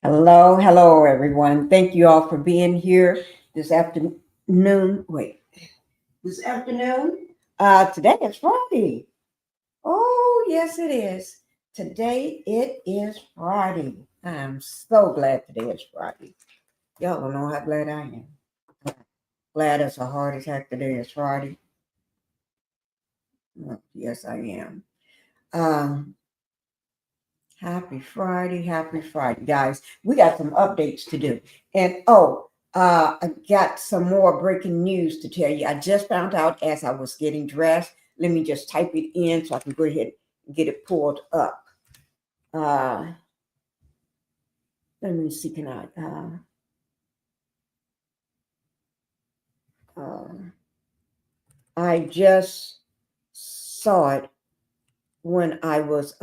Hello, everyone. Thank you all for being here this afternoon. This afternoon? Today is Friday. Oh, yes, it is. Today it is Friday. I am so glad today is Friday. Y'all don't know how glad I am. Glad as a heart attack today is Friday. Oh, yes, I am. Um, Happy Friday, guys. We got some updates to do. And I got some more breaking news to tell you. I just found out as I was getting dressed. Let me just type it in so I can go ahead and get it pulled up. Let me see, can I just saw it when I was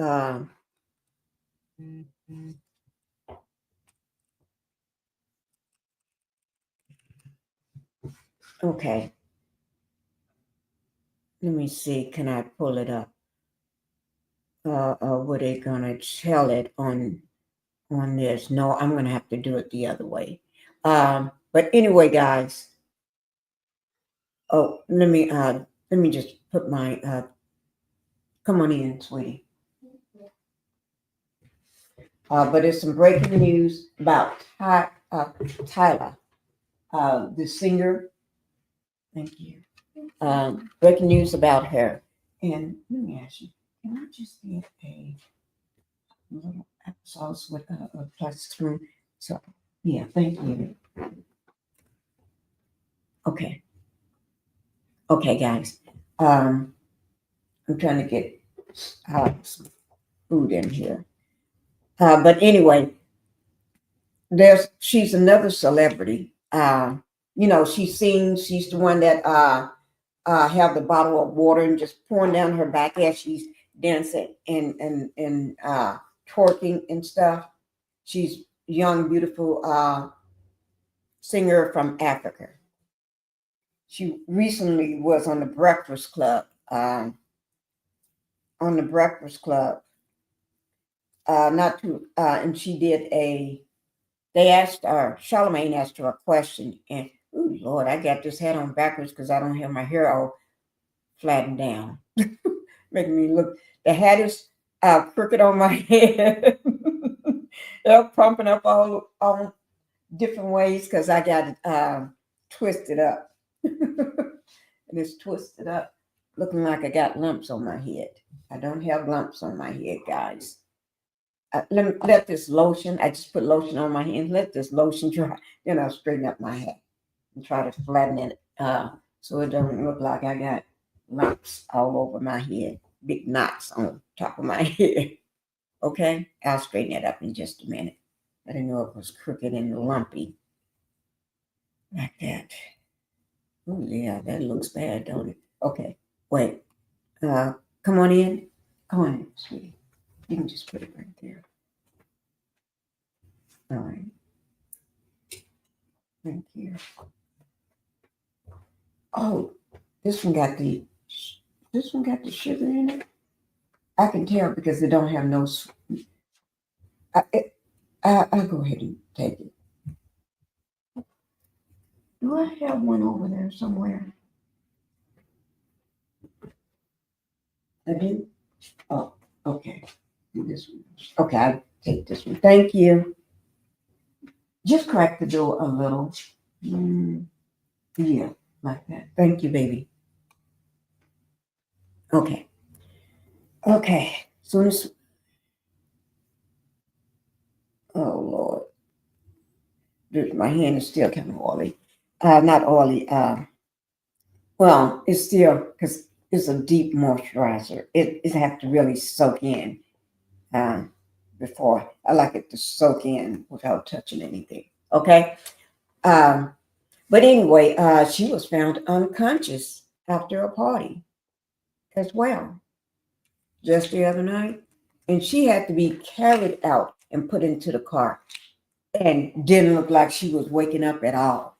okay. Let me see, can I pull it up? Were they gonna tell it on this? No, I'm gonna have to do it the other way. But anyway, guys. Oh, let me just put my come on in, sweetie. But it's some breaking news about Tyla, the singer. Thank you. Breaking news about her. And let me ask you, can I just get a little applesauce with a plastic spoon? So, yeah, thank you. Okay. Okay, guys. I'm trying to get some food in here. But anyway, she's another celebrity. She sings. She's the one that have the bottle of water and just pouring down her back as she's dancing and twerking and stuff. She's young, beautiful singer from Africa. She recently was on the Breakfast Club. And she did Charlemagne asked her a question, and oh Lord, I got this hat on backwards because I don't have my hair all flattened down. Making me look, the hat is crooked on my head. They're pumping up all different ways because I got it twisted up. And it's twisted up, looking like I got lumps on my head. I don't have lumps on my head, guys. Let this lotion, I just put lotion on my hands, let this lotion dry, then I'll straighten up my hair and try to flatten it so it doesn't look like I got lumps all over my head, big knots on top of my head. Okay, I'll straighten it up in just a minute. I didn't know it was crooked and lumpy like that. Oh yeah, that looks bad, don't it? Okay, wait. Come on in. Come on in, sweetie. You can just put it right there. All right. Thank you. Oh, this one got the sugar in it. I can tell because it don't have no. I'll go ahead and take it. Do I have one over there somewhere? I do. Oh, okay. Do this one. Okay, I'll take this one. Thank you. Just crack the door a little. Yeah, like that. Thank you, baby. Okay. Okay. Soon as. Oh Lord, my hand is still kind of oily. Not oily. Well, it's still because it's a deep moisturizer. It have to really soak in before. I like it to soak in without touching anything. Okay. Um, but anyway, she was found unconscious after a party as well, just the other night. And she had to be carried out and put into the car and didn't look like she was waking up at all.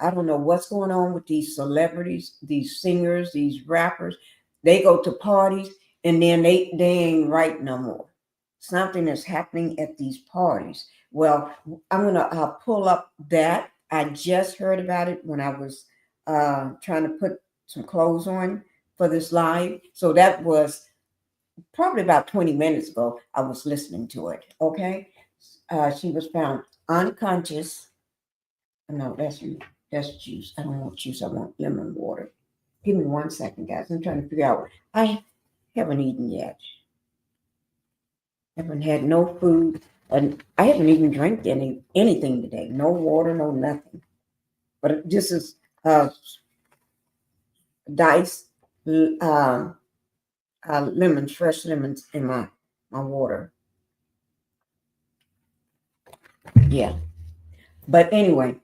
I don't know what's going on with these celebrities, these singers, these rappers. They go to parties and then they ain't right no more. Something is happening at these parties Well, I'm going to pull up that. I just heard about it when I was trying to put some clothes on for this live. So that was probably about 20 minutes ago. I was listening to it. Okay. She was found unconscious. No, that's juice. I don't want juice. I want lemon water. Give me 1 second, guys. I'm trying to figure out. I haven't eaten yet. Haven't had no food, and I haven't even drank anything today. No water, no nothing. But this is diced lemons, fresh lemons in my water. Yeah. But anyway,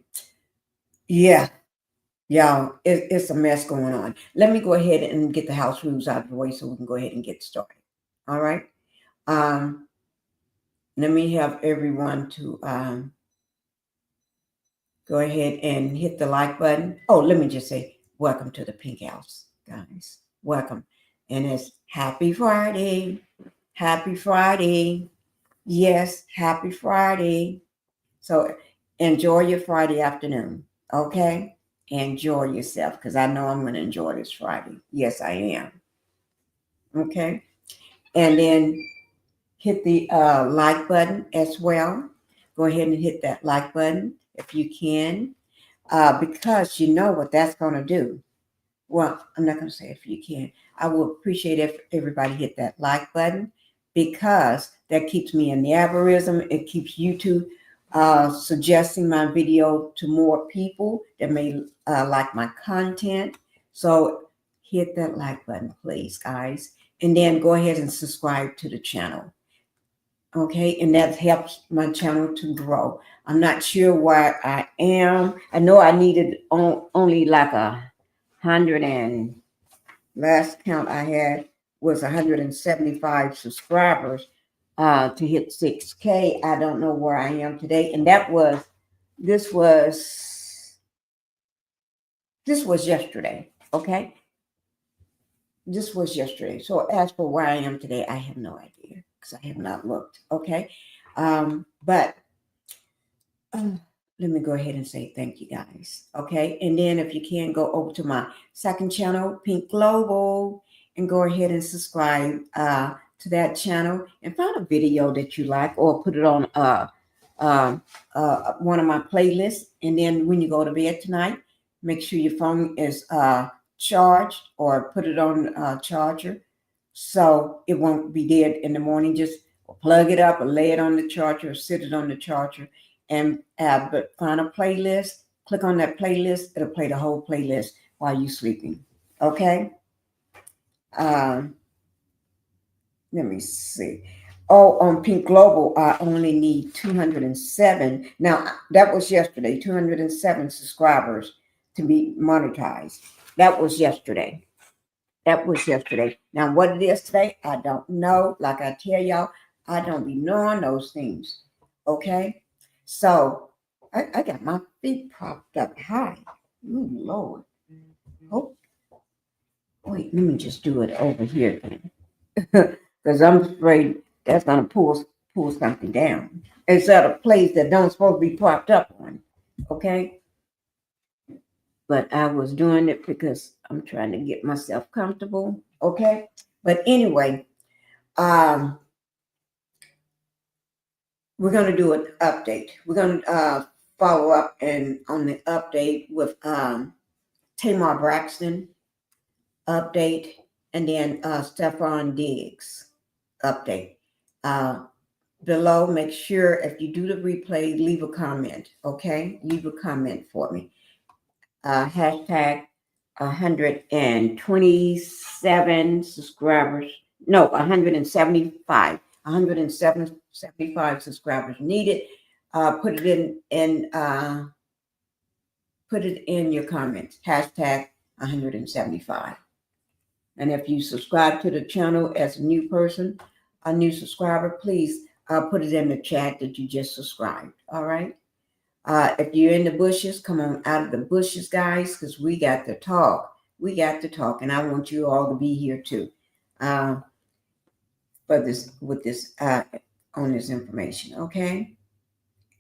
yeah, y'all, it's a mess going on. Let me go ahead and get the house rules out of the way so we can go ahead and get started. All right. Let me have everyone to go ahead and hit the like button. Oh, let me just say welcome to the Pink House, guys. Welcome. And it's happy Friday. Happy Friday. Yes, happy Friday. So enjoy your Friday afternoon. Okay? Enjoy yourself because I know I'm going to enjoy this Friday. Yes, I am. Okay? And then hit the like button as well. Go ahead and hit that like button if you can, because you know what that's going to do. Well, I'm not going to say if you can. I will appreciate if everybody hit that like button because that keeps me in the algorithm. It keeps YouTube suggesting my video to more people that may like my content. So hit that like button, please, guys. And then go ahead and subscribe to the channel. Okay, and that helps my channel to grow. I'm not sure where I am. I know I needed only like 100 and last count I had was 175 subscribers to hit 6K. I don't know where I am today, and this was yesterday. Okay, this was yesterday. So as for where I am today, I have no idea because I have not looked. Okay. But let me go ahead and say thank you guys. Okay. And then if you can go over to my second channel, Pink Global, and go ahead and subscribe to that channel and find a video that you like or put it on one of my playlists. And then when you go to bed tonight, make sure your phone is charged or put it on charger so it won't be dead in the morning. Just plug it up or lay it on the charger or sit it on the charger and but find a playlist. Click on that playlist. It'll play the whole playlist while you're sleeping. Okay. Let me see. Oh, on Pink Global, I only need 207. Now, that was yesterday, 207 subscribers to be monetized. That was yesterday. That was yesterday. Now, what it is today, I don't know. Like I tell y'all, I don't be knowing those things. Okay? So, I got my feet propped up high. Ooh, Lord. Oh, wait, let me just do it over here. Because I'm afraid that's going to pull something down. It's at a place that don't supposed to be propped up on. Okay? But I was doing it because I'm trying to get myself comfortable. Okay? But anyway, we're going to do an update. We're going to follow up and on the update with Tamar Braxton update and then Stefon Diggs update. Below, make sure if you do the replay, leave a comment. Okay, leave a comment for me. Hashtag 127 subscribers. No, 175. 175 subscribers needed. Put it in your comments. Hashtag 175. And if you subscribe to the channel as a new person, a new subscriber, please put it in the chat that you just subscribed. All right. If you're in the bushes, come on out of the bushes, guys, because we got to talk. We got to talk, and I want you all to be here too. For this, with this, on this information. Okay.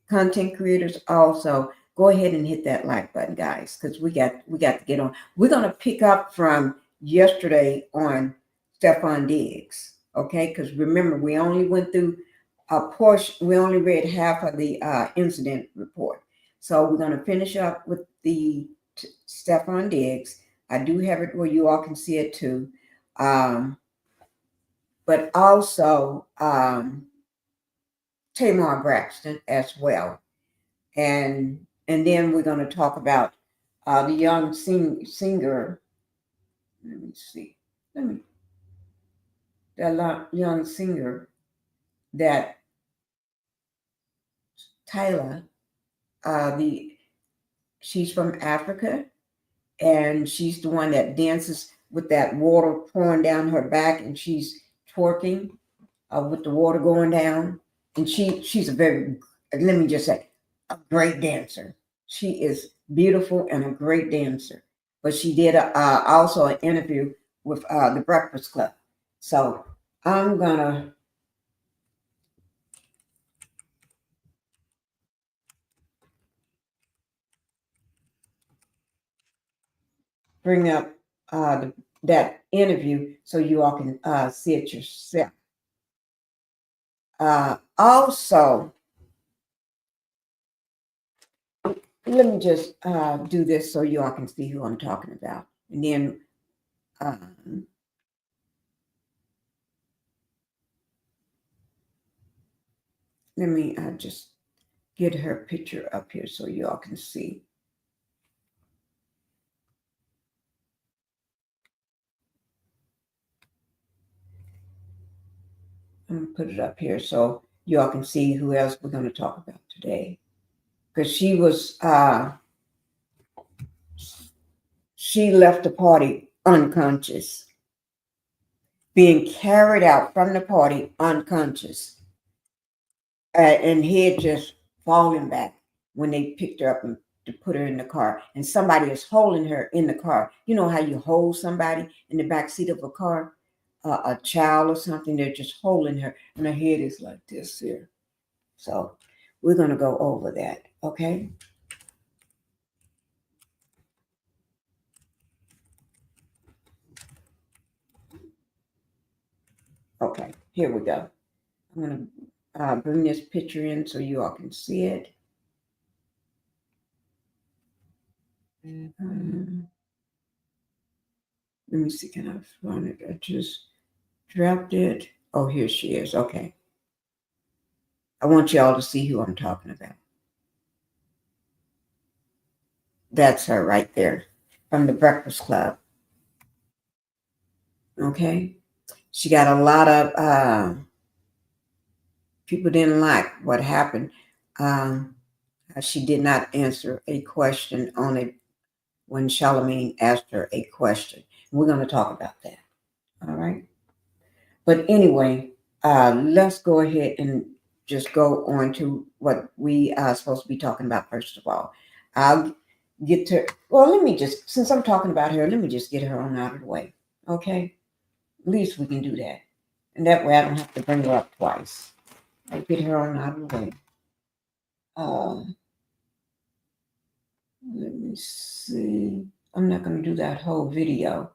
content creators also, go ahead and hit that like button, guys, because we got to get on. We're gonna pick up from yesterday on Stefon Diggs, okay? Because remember, we only went through a portion. We only read half of the incident report, so we're gonna finish up with the Stefon Diggs. I do have it where you all can see it too, but also Tamar Braxton as well. And then we're going to talk about the young singer. Let me see. That young singer that Tyla, she's from Africa, and she's the one that dances with that water pouring down her back, and she's twerking with the water going down. And she's a very, let me just say, a great dancer. She is beautiful and a great dancer. But she did also an interview with the Breakfast Club. So I'm gonna bring up that interview so you all can see it yourself. Also, let me just do this so you all can see who I'm talking about. And then let me just get her picture up here so you all can see. I'm going to put it up here so you all can see who else we're going to talk about today. Because she left the party unconscious, being carried out from the party unconscious, and head just falling back when they picked her up and to put her in the car. And somebody is holding her in the car. You know how you hold somebody in the back seat of a car? A child or something, they're just holding her, and her head is like this here. So we're going to go over that, okay? Okay, here we go. I'm going to bring this picture in so you all can see it. Let me see, can I find it? I just dropped it. Oh, here she is. Okay. I want y'all to see who I'm talking about. That's her right there from the Breakfast Club. Okay. She got a lot of people didn't like what happened. She did not answer a question on it when Charlamagne asked her a question. We're going to talk about that. All right. But anyway, let's go ahead and just go on to what we are supposed to be talking about first of all. I'll get to, well, let me just, since I'm talking about her, let me just get her on out of the way. Okay? At least we can do that. And that way I don't have to bring her up twice. I'll get her on out of the way. Let me see. I'm not going to do that whole video.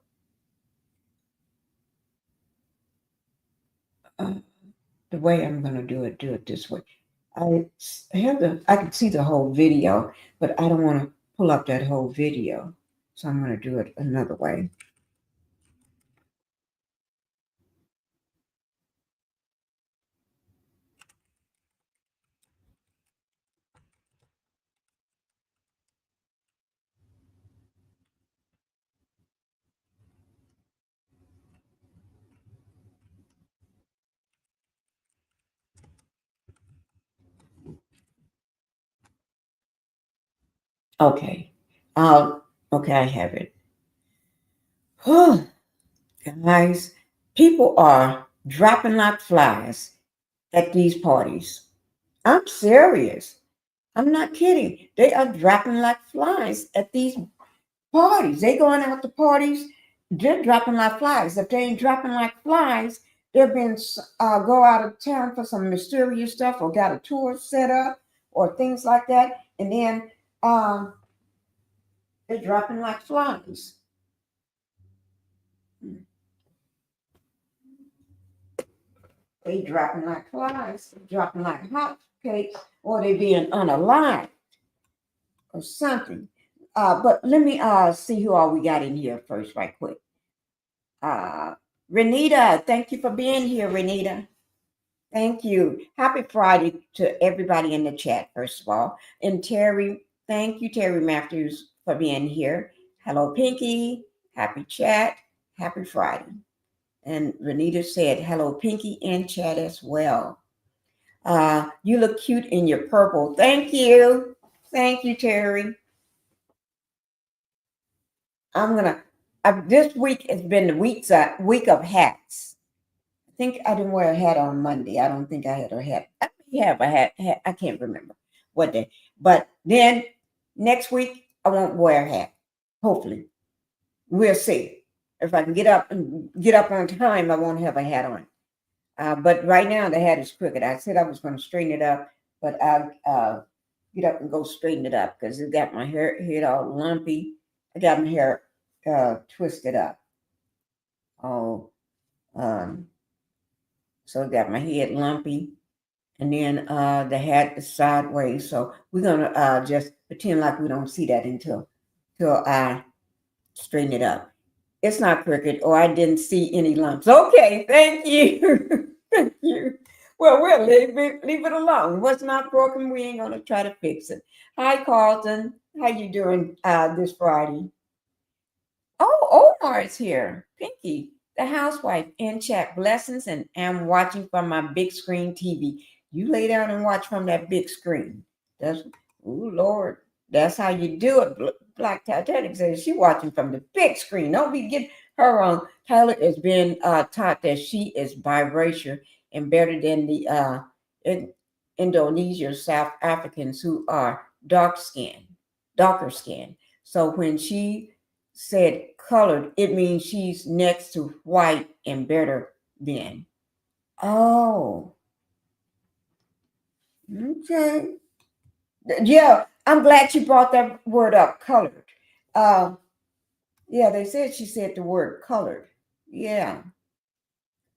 The way I'm going to do it this way. I can see the whole video, but I don't want to pull up that whole video. So I'm going to do it another way. Okay. Okay, I have it. Oh, guys, people are dropping like flies at these parties. I'm serious. I'm not kidding. They are dropping like flies at these parties. They going out to parties. They're dropping like flies. If they ain't dropping like flies, they've been go out of town for some mysterious stuff or got a tour set up or things like that. And then they're dropping like flies. They dropping like flies, dropping like hotcakes, or they being unaligned or something. But let me see who all we got in here first, right quick. Renita, thank you for being here, Renita. Thank you. Happy Friday to everybody in the chat, first of all. And Terry, thank you, Terry Matthews, for being here. Hello, Pinkie. Happy chat. Happy Friday. And Renita said, hello, Pinkie, in chat as well. You look cute in your purple. Thank you. Thank you, Terry. This week has been the week of hats. I think I didn't wear a hat on Monday. I don't think I had a hat. I may have a hat. I can't remember what day. But then next week, I won't wear a hat. Hopefully. We'll see. If I can get up on time, I won't have a hat on. But right now, the hat is crooked. I said I was going to straighten it up, but I'll get up and go straighten it up because it got my head all lumpy. I got my hair twisted up. So I got my head lumpy. And then the hat is sideways. So we're going to just pretend like we don't see that until I straighten it up. It's not crooked, or I didn't see any lumps. Okay, thank you. Thank you. Well, we'll leave it alone. What's not broken, we ain't going to try to fix it. Hi, Carlton. How you doing this Friday? Oh, Omar is here. Pinkie, the housewife, in chat. Blessings, and I'm watching from my big screen TV. You lay down and watch from that big screen. Oh, Lord. That's how you do it. Black Titanic says she watching from the big screen. Don't be getting her wrong. Tyla has been taught that she is biracial and better than the Indonesia South Africans who are darker skin. So when she said colored, it means she's next to white and better than. Oh. Okay. Yeah, I'm glad you brought that word up, colored. Yeah, she said the word colored. Yeah.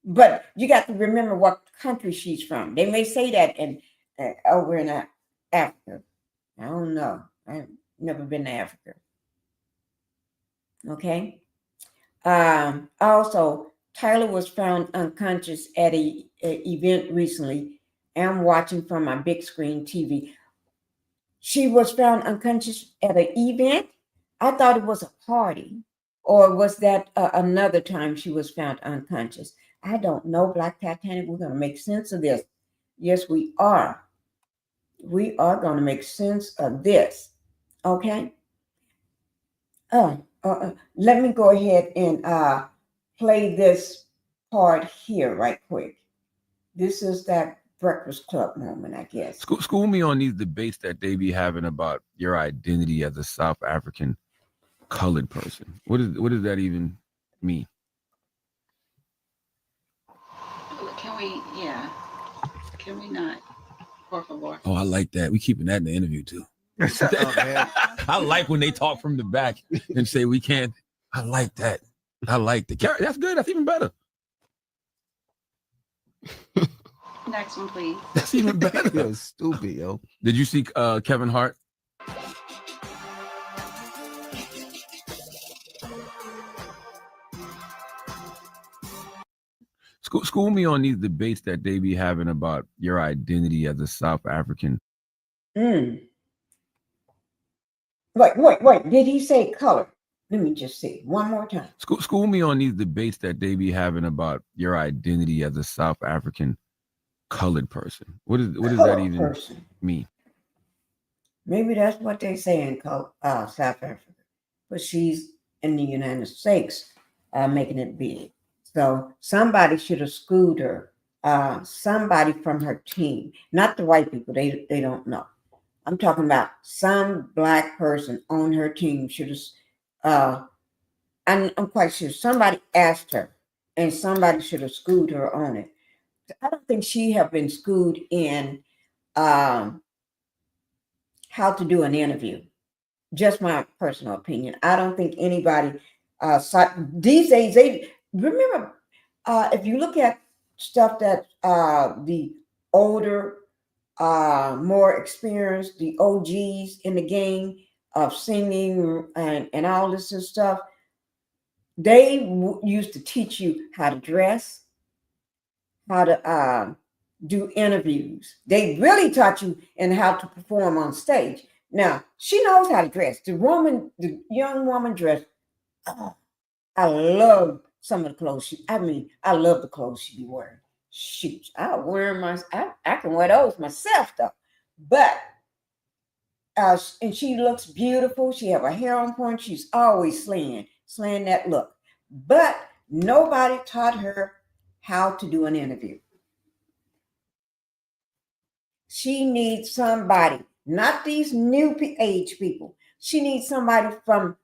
But you got to remember what country she's from. They may say that over in Africa. I don't know. I've never been to Africa. Okay. Also, Tyla was found unconscious at a event recently. I'm watching from my big screen TV. She was found unconscious at an event. I thought it was a party. Or was that another time she was found unconscious? I don't know, Black Titanic. We're going to make sense of this. Yes, we are. We are going to make sense of this. Okay? Let me go ahead and play this part here right quick. This is that Breakfast Club moment, I guess. School me on these debates that they be having about your identity as a South African colored person. What does that even mean? Can we not? Por favor. Oh, I like that. We keeping that in the interview too. I like when they talk from the back and say we can't. I like that. That's good. That's even better. Next one, please. That's even better. Yo, stupid, yo. Did you see Kevin Hart? School me on these debates that they be having about your identity as a South African. Wait. Did he say color? Let me just see one more time. School me on these debates that they be having about your identity as a South African colored person. What does that even mean? Maybe that's what they say in South Africa, but she's in the United States making it big. So somebody should have schooled her. Somebody from her team, not the white people. They don't know. I'm talking about some black person on her team should have. I'm quite sure somebody asked her, and somebody should have schooled her on it. I don't think she have been schooled in how to do an interview. Just my personal opinion. I don't think anybody these days, they remember if you look at stuff that the older, more experienced, the OGs in the game of singing and all this and stuff, they used to teach you how to dress, how to do interviews. They really taught you and how to perform on stage. Now, she knows how to dress. The young woman dressed. Oh, I love some of the clothes. I love the clothes she be wearing. Shoot, I can wear those myself though. But and she looks beautiful. She have her hair on point. She's always slaying that look. But nobody taught her how to do an interview. She needs somebody, not these new age people. She needs somebody from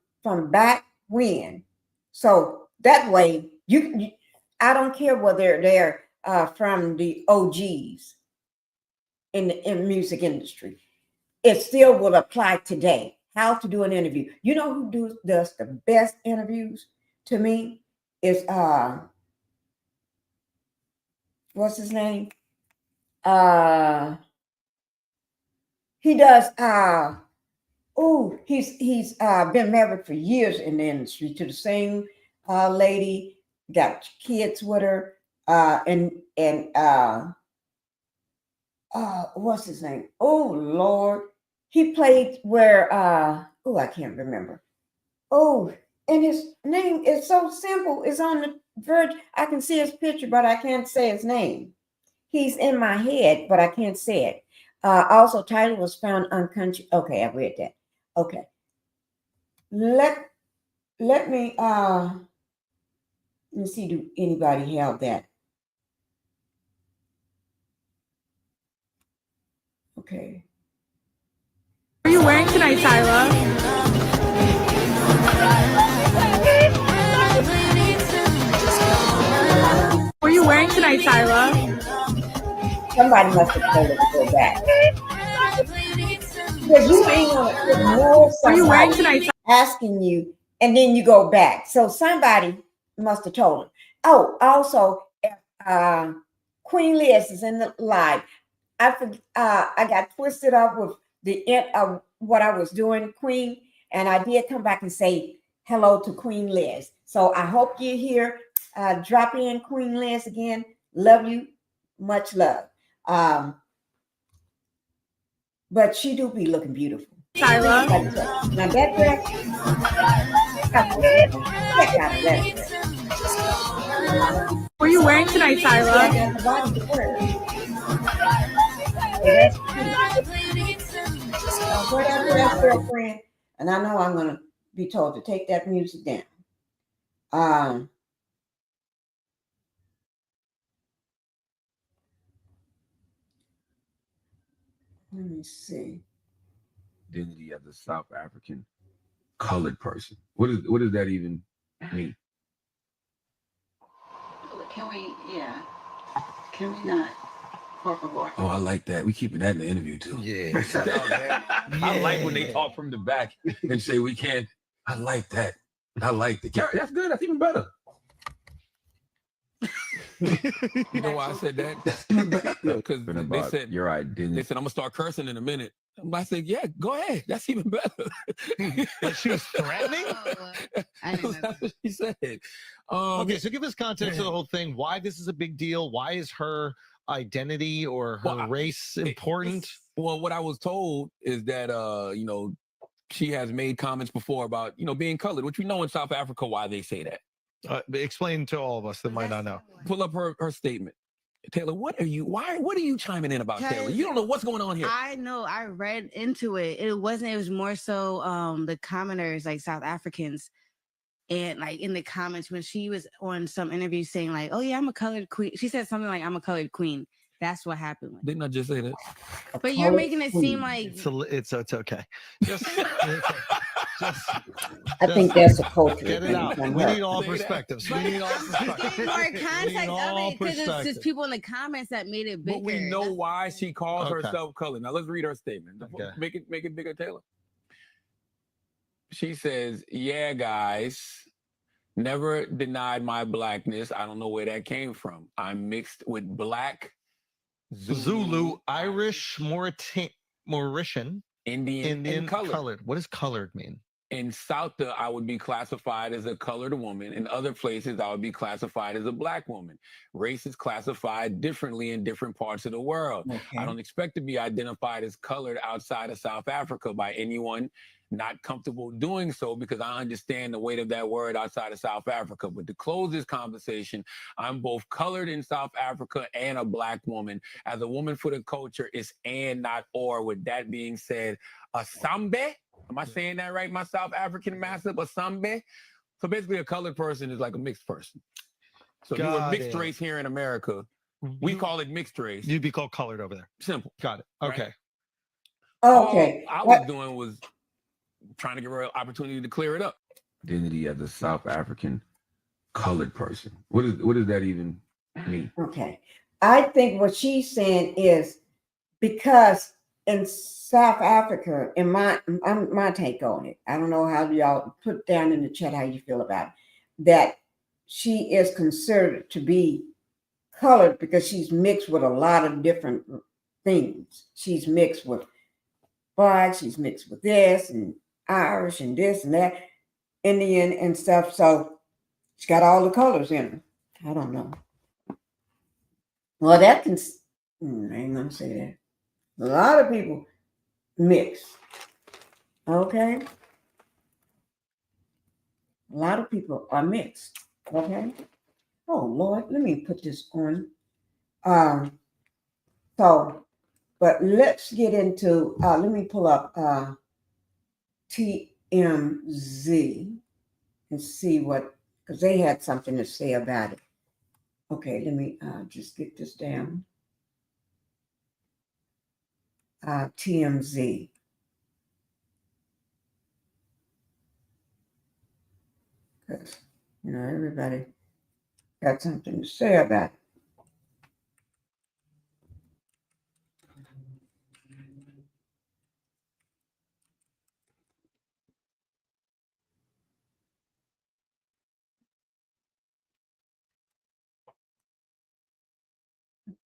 back when. So that way, I don't care whether they're from the OGs in the music industry. It still will apply today. How to do an interview. You know who does the best interviews to me is what's his name? He does he's been married for years in the industry to the same lady, got kids with her, and what's his name? Oh Lord. He played where I can't remember. Oh, and his name is so simple. It's on the verge. I can see his picture, but I can't say his name. He's in my head, but I can't say it. Also, Tyla was found unconscious. Okay, I read that. Okay. Let me see, do anybody have that? Okay. What are you wearing tonight, Tyla? What are you wearing tonight, Tyla? Somebody must have told her to go back. Because you ain't gonna ignore somebody asking you, and then you go back. So somebody must have told her. Oh, also, Queen Liz is in the live. I got twisted up with the end of what I was doing, Queen, and I did come back and say hello to Queen Liz. So I hope you're here. Drop in, Queen Liz, again. Love you. Much love. But she do be looking beautiful. Tyla. Now that dress, check out that dress. What are you wearing tonight, Tyla? I got the body to wear. That's cute. That's girlfriend, and I know I'm gonna be told to take that music down. Let me see. Identity as a South African colored person. What does that even mean? Can we not? Por favor. Oh, I like that. We keeping that in the interview too. Yeah. I like when they talk from the back and say we can't. I like that. I like the character. That's good. That's even better. You know why I said that? Because they said your identity. They said I'm gonna start cursing in a minute. I said, yeah, go ahead. That's even better. But she was threatening? That's what she said. Okay, so give us context of the whole thing. Why this is a big deal? Why is her identity or her race important? Well, what I was told is that she has made comments before about being colored, which we know in South Africa why they say that. Explain to all of us that might not know. Pull up her statement. Taylor, what are you chiming in about, Taylor? You don't know what's going on here. I know. I read into it. It was more so the commenters, like South Africans, and like in the comments when she was on some interview saying like, oh yeah, I'm a colored queen. She said something like, I'm a colored queen. That's what happened. Didn't I just say that? But you're making it seem like it's okay. I think that's a culture. Get it thing out. from We her. need all Say that. perspectives. We But need all I'm just getting perspectives. more We need context of all it because it's perspectives. just people in the comments that made it bigger. But we know That's- why she calls Okay. herself colored. Now let's read her statement. Okay. Make it bigger, Taylor. She says, "Yeah, guys, never denied my blackness. I don't know where that came from. I'm mixed with black, Zulu, Irish, Mauritian, Indian, and colored. What does colored mean? In South, I would be classified as a colored woman. In other places, I would be classified as a black woman. Race is classified differently in different parts of the world. Okay. I don't expect to be identified as colored outside of South Africa by anyone not comfortable doing so because I understand the weight of that word outside of South Africa. But to close this conversation, I'm both colored in South Africa and a black woman. As a woman for the culture, it's and not or. With that being said, Asambe. Am I saying that right, my South African master? Asambe. So basically, a colored person is like a mixed person. So if you were Got mixed it. race here in America, we call it mixed race. You'd be called colored over there. Simple. Got it. Okay. Okay. All I was doing was trying to give her an opportunity to clear it up. Identity as a South African colored person. What does that even mean? Okay. I think what she's saying is because in South Africa, in my take on it, I don't know how y'all put down in the chat how you feel about it, that she is considered to be colored because she's mixed with a lot of different things. She's mixed with black, she's mixed with this and Irish and this and that, Indian and stuff. So she's got all the colors in her. I don't know. Well, that can, I ain't gonna say that. A lot of people mix. Okay? A lot of people are mixed. Okay? Oh, Lord, let me put this on. But let's get into, let me pull up TMZ and see what, because they had something to say about it. Okay, let me just get this down. TMZ. Because, everybody got something to say about it.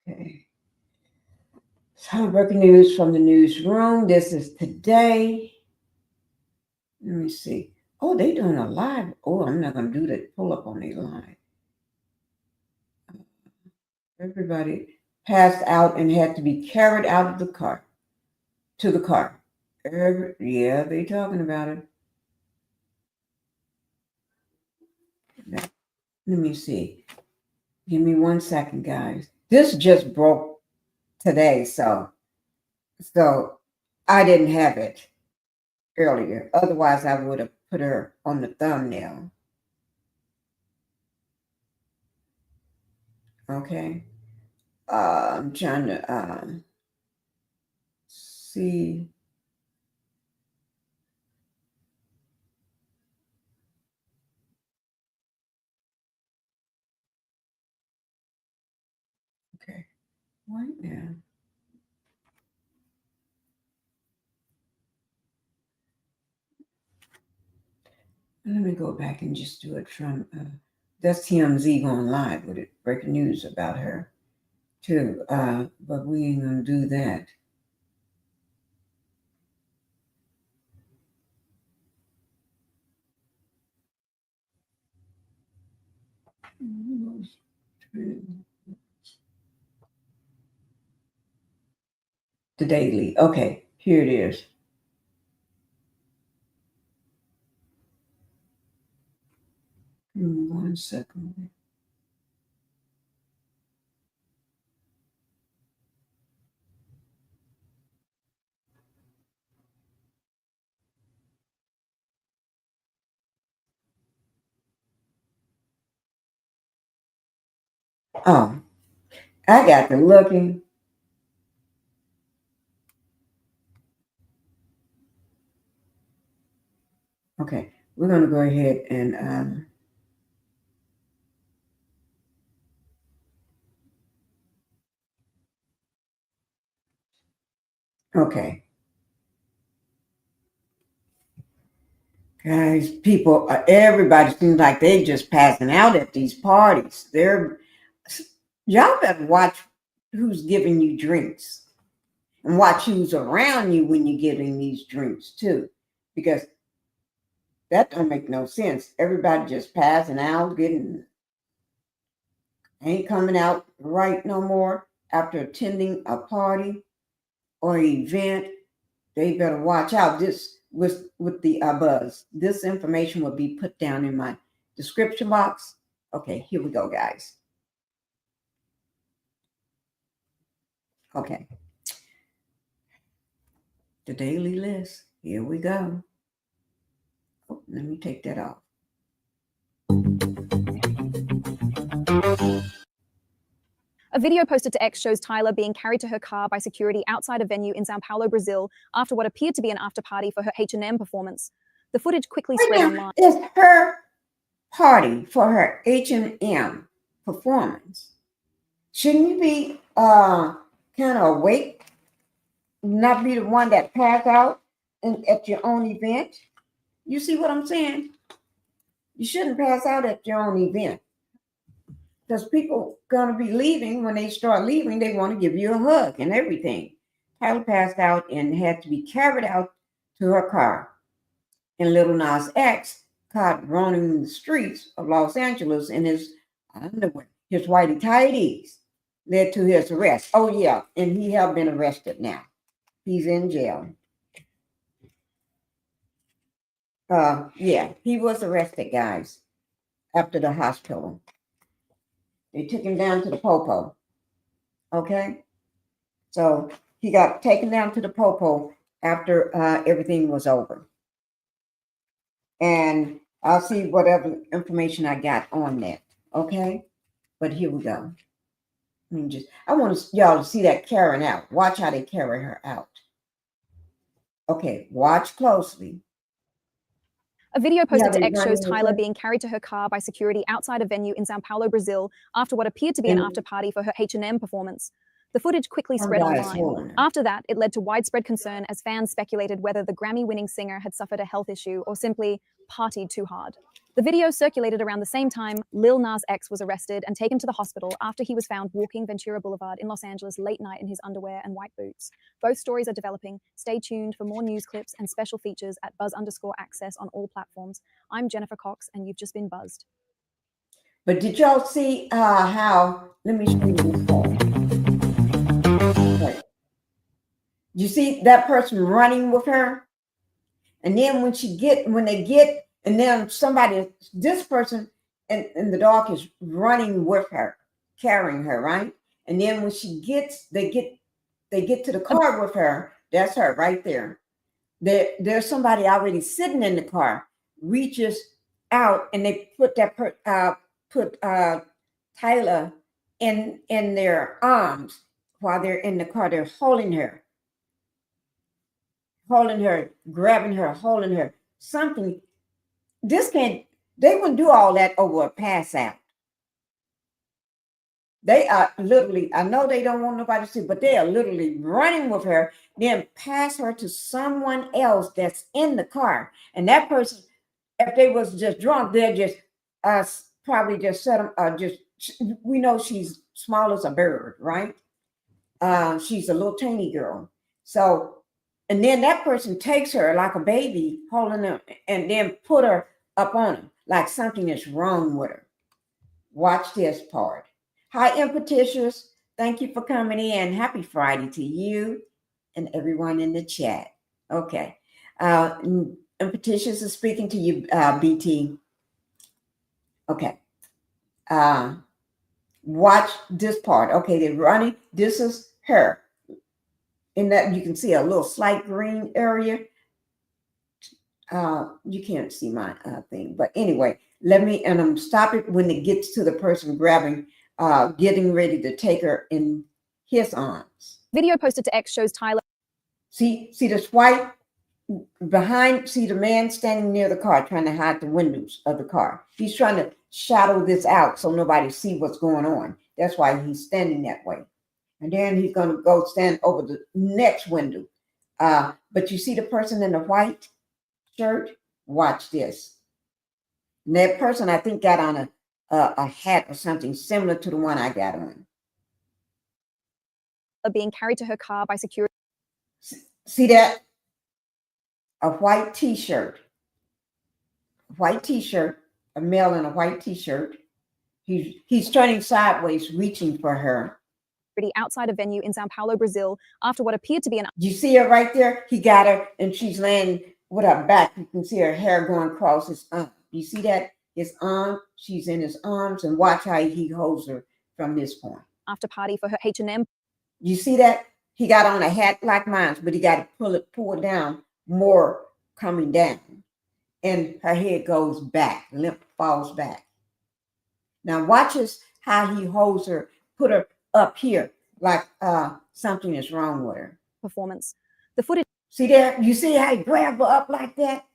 Okay. So breaking news from the newsroom. This is today. Let me see. Oh, they doing a live. Oh, I'm not gonna do that. Pull up on a live. Everybody passed out and had to be carried out of the car to the car. Yeah, they talking about it. Let me see. Give me 1 second, guys. This just broke today, so I didn't have it earlier. Otherwise, I would have put her on the thumbnail. Okay. I'm trying to see. Okay. Right now. Let me go back and just do it from, that's TMZ going live with it, breaking news about her too. But we ain't gonna do that. The daily. Okay, here it is. Give me 1 second. Oh, I got to looking. Okay, we're gonna go ahead and okay. Guys, people, everybody seems like they just passing out at these parties. Y'all better watch who's giving you drinks and watch who's around you when you're getting these drinks too, because that don't make no sense. Everybody just passing out, ain't coming out right no more after attending a party or event. They better watch out. This with the buzz. This information will be put down in my description box. Okay, here we go, guys. Okay. The daily list. Here we go. Oh, let me take that off. A video posted to X shows Tyla being carried to her car by security outside a venue in Sao Paulo, Brazil, after what appeared to be an after party for her H&M performance. The footage quickly spread online. It's her party for her H&M performance. Shouldn't you be kind of awake, not be the one that pass out at your own event? You see what I'm saying? You shouldn't pass out at your own event, because people gonna be leaving. When they start leaving, they want to give you a hug and everything. Tyla passed out and had to be carried out to her car. And Lil Nas X, caught roaming the streets of Los Angeles in his underwear, his whitey tighties, led to his arrest. Oh yeah, and he have been arrested now. He's in jail. Yeah, he was arrested, guys, after the hospital. They took him down to the Popo. Okay? So he got taken down to the Popo after everything was over. And I'll see whatever information I got on that. Okay? But here we go. I want y'all to see that carrying out. Watch how they carry her out. Okay, watch closely. A video posted to X shows Tyla being carried to her car by security outside a venue in Sao Paulo, Brazil, after what appeared to be an after party for her H&M performance. The footage quickly spread online. After that, it led to widespread concern as fans speculated whether the Grammy-winning singer had suffered a health issue or simply partied too hard. The video circulated around the same time Lil Nas X was arrested and taken to the hospital after he was found walking Ventura Boulevard in Los Angeles late night in his underwear and white boots. Both stories are developing. Stay tuned for more news clips and special features at Buzz_Access on all platforms. I'm Jennifer Cox, and you've just been buzzed. But did y'all see how? Let me show you this part. Okay. You see that person running with her, and then when they get. And then this person in the dark is running with her, carrying her, right? And then when they get to the car with her, that's her right there. There's somebody already sitting in the car, reaches out, and they put Tyla in their arms while they're in the car. They're holding her, grabbing her, holding her. Something. They wouldn't do all that over a pass out. They are literally, I know they don't want nobody to see, but they are literally running with her, then pass her to someone else that's in the car. And that person, if they was just drunk, they're just probably just set them, we know she's small as a bird, right? She's a little tiny girl. So, and then that person takes her like a baby, holding her, and then put her up on him like something is wrong with her. Watch this part. Hi, Impetitious. Thank you for coming in. Happy Friday to you and everyone in the chat. Okay. Impetitious is speaking to you, BT. Okay. Watch this part. Okay, they're running. This is her. In that you can see a little slight green area. You can't see my thing, but anyway, I'm stop it when it gets to the person grabbing, getting ready to take her in his arms. Video posted to X shows Tyla. See this white behind, see the man standing near the car trying to hide the windows of the car. He's trying to shadow this out so nobody see what's going on. That's why he's standing that way. And then he's going to go stand over the next window. But you see the person in the white shirt? Watch this. And that person, I think, got on a hat or something similar to the one I got on. Being carried to her car by security. See that? A white t-shirt. White t-shirt. A male in a white t-shirt. He's turning sideways, reaching for her. Outside a venue in Sao Paulo, Brazil, after what appeared to be an... You see her right there? He got her, and she's laying with her back. You can see her hair going across his arm. You see that? His arm, she's in his arms, and watch how he holds her from this point. After party for her H&M. You see that? He got on a hat like mine, but he got to pull it down, more coming down. And her head goes back, limp falls back. Now watch how he holds her, put her up here like something is wrong with her. Performance. The footage. See there? You see how he grabbed her up like that?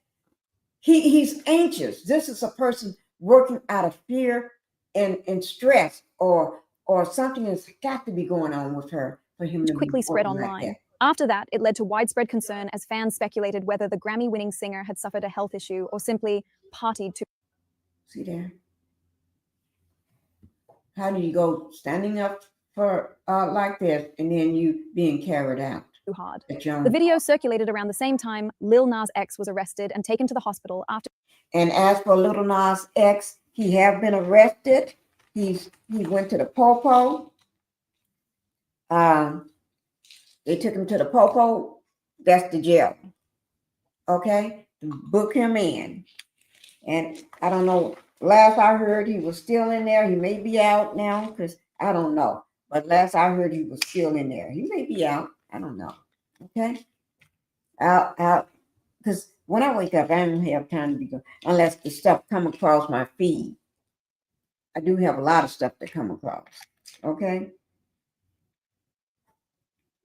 He's anxious. This is a person working out of fear and stress, or something has got to be going on with her for him to quickly spread online. Like that. After that, it led to widespread concern as fans speculated whether the Grammy-winning singer had suffered a health issue or simply partied too. See there? How do you go standing up for like this and then you being carried out? Too hard. The video circulated around the same time Lil Nas X was arrested and taken to the hospital after. And as for Lil Nas X, he have been arrested. He went to the Popo. They took him to the Popo. That's the jail. Okay, book him in. And I don't know. Last I heard, he was still in there. He may be out now because I don't know. But last I heard, he was still in there. He may be out. I don't know. Okay, out. Because when I wake up, I don't have time to be going unless the stuff come across my feed. I do have a lot of stuff to come across. Okay.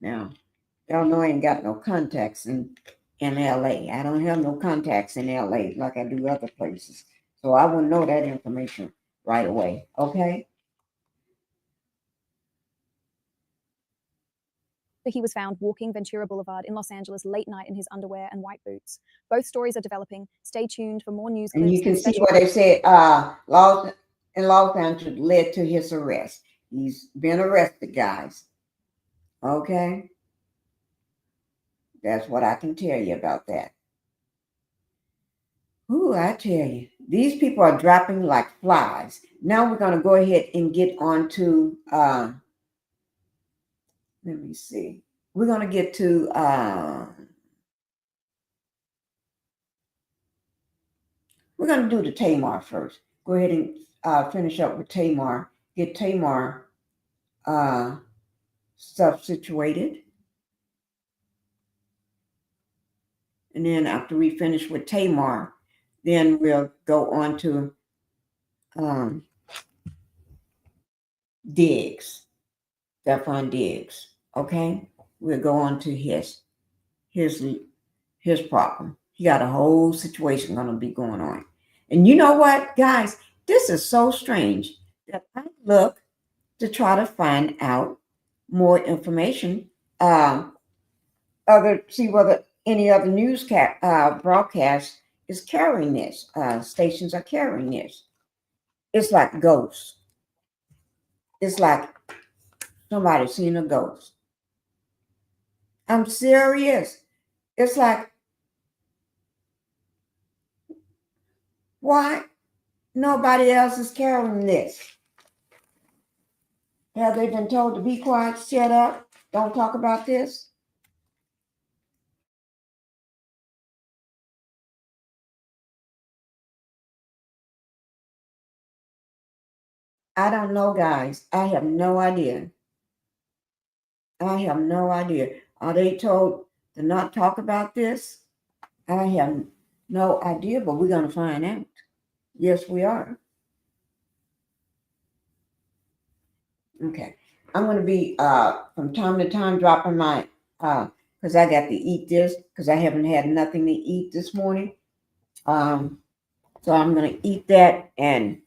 Now, y'all know I ain't got no contacts in LA. I don't have no contacts in LA like I do other places. So I wouldn't know that information right away. Okay. He was found walking Ventura Boulevard in Los Angeles late night in his underwear and white boots. Both stories are developing. Stay tuned for more news. And you can see what they said. Los Angeles led to his arrest. He's been arrested, guys. Okay. That's what I can tell you about that. Ooh, I tell you, these people are dropping like flies. Now we're going to go ahead and get on to, let me see. We're going to get to, we're going to do the Tamar first. Go ahead and finish up with Tamar. Get Tamar stuff situated. And then after we finish with Tamar, then we'll go on to Diggs, Stefon Diggs. Okay, we'll go on to his problem. He got a whole situation going to be going on. And you know what, guys? This is so strange that I look to try to find out more information. See whether any other news broadcast is carrying this. Stations are carrying this. It's like ghosts. It's like somebody seen a ghost. I'm serious. It's like, why nobody else is carrying this? Have they been told to be quiet, shut up, don't talk about this? I don't know, guys. I have no idea. I have no idea. Are they told to not talk about this? I have no idea, but we're going to find out. Yes, we are. Okay. I'm going to be, from time to time, dropping my, because because I got to eat this because I haven't had nothing to eat this morning. So I'm gonna eat that and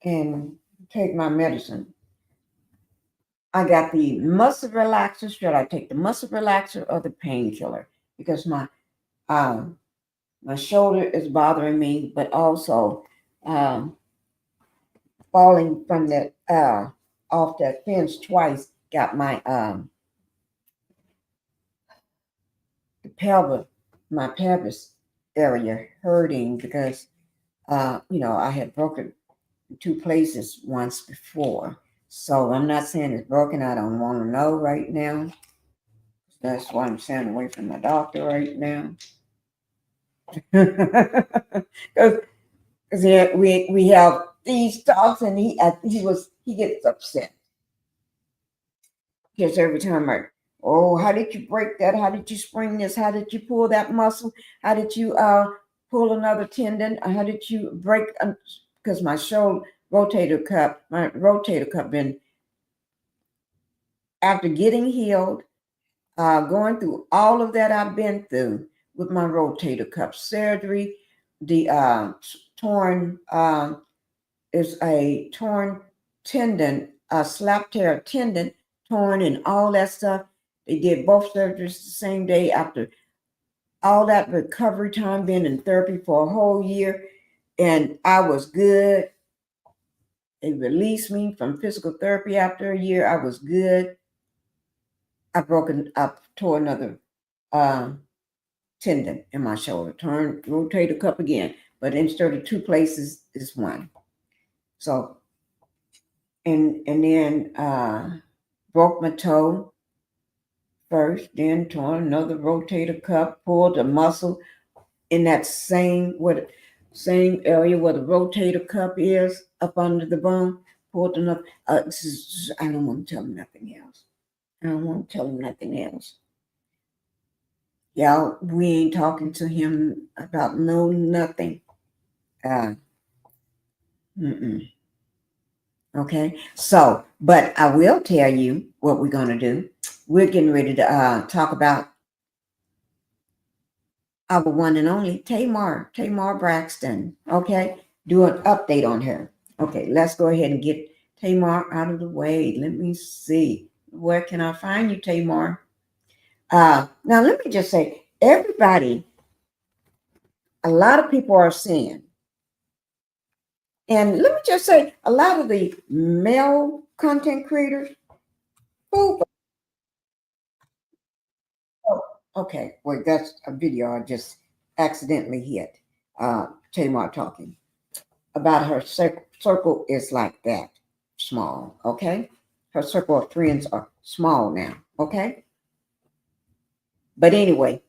take my medicine. I got the muscle relaxer. Should I take the muscle relaxer or the painkiller? Because my shoulder is bothering me, but also falling from that off that fence twice got my my pelvis area hurting because I had broken 2 places once before. So I'm not saying it's broken. I don't want to know right now. That's why I'm staying away from my doctor right now. Because we have these talks, and he gets upset. Because every time how did you break that? How did you spring this? How did you pull that muscle? How did you pull another tendon? How did you break? Because my rotator cuff been, after getting healed, going through all of that I've been through with my rotator cuff surgery, the torn is a torn tendon, a slap tear tendon, torn and all that stuff. They did both surgeries the same day after all that recovery time, being in therapy for a whole year, and I was good. They released me from physical therapy after a year. I was good. I tore another tendon in my shoulder, rotator cuff again, but instead of 2 places is 1. So, and then broke my toe first, then torn another rotator cuff, pulled a muscle in that same area where the rotator cuff is up under the bone, pulled another. I don't want to tell him nothing else. Y'all, we ain't talking to him about nothing. Okay, so, but I will tell you what we're going to do. We're getting ready to talk about our one and only Tamar Braxton. Okay, do an update on her. Okay, let's go ahead and get Tamar out of the way. Let me see. Where can I find you, Tamar? Now, let me just say, everybody, a lot of people are saying, and let me just say, a lot of the male content creators, okay, well, that's a video I just accidentally hit. Tamar talking about her circle is like that, small, okay? Her circle of friends are small now, okay? But anyway,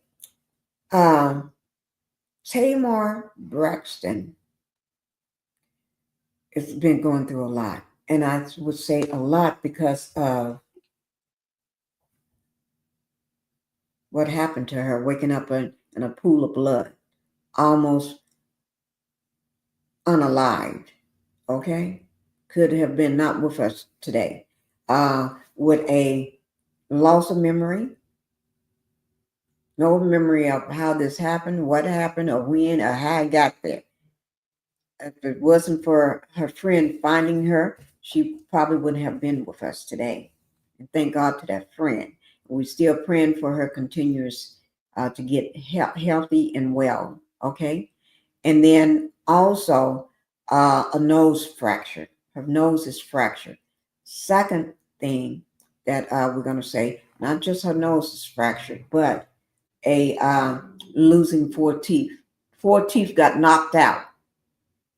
Tamar Braxton has been going through a lot. And I would say a lot because of what happened to her, waking up in a pool of blood, almost unalived, okay? Could have been not with us today. With a loss of memory, no memory of how this happened, what happened, or when, or how I got there. If it wasn't for her friend finding her, she probably wouldn't have been with us today. And thank God to that friend. We're still praying for her continuous to get healthy and well, okay? And then also a nose fracture. Her nose is fractured. Second thing that we're going to say, not just her nose is fractured, but losing 4 teeth. 4 teeth got knocked out.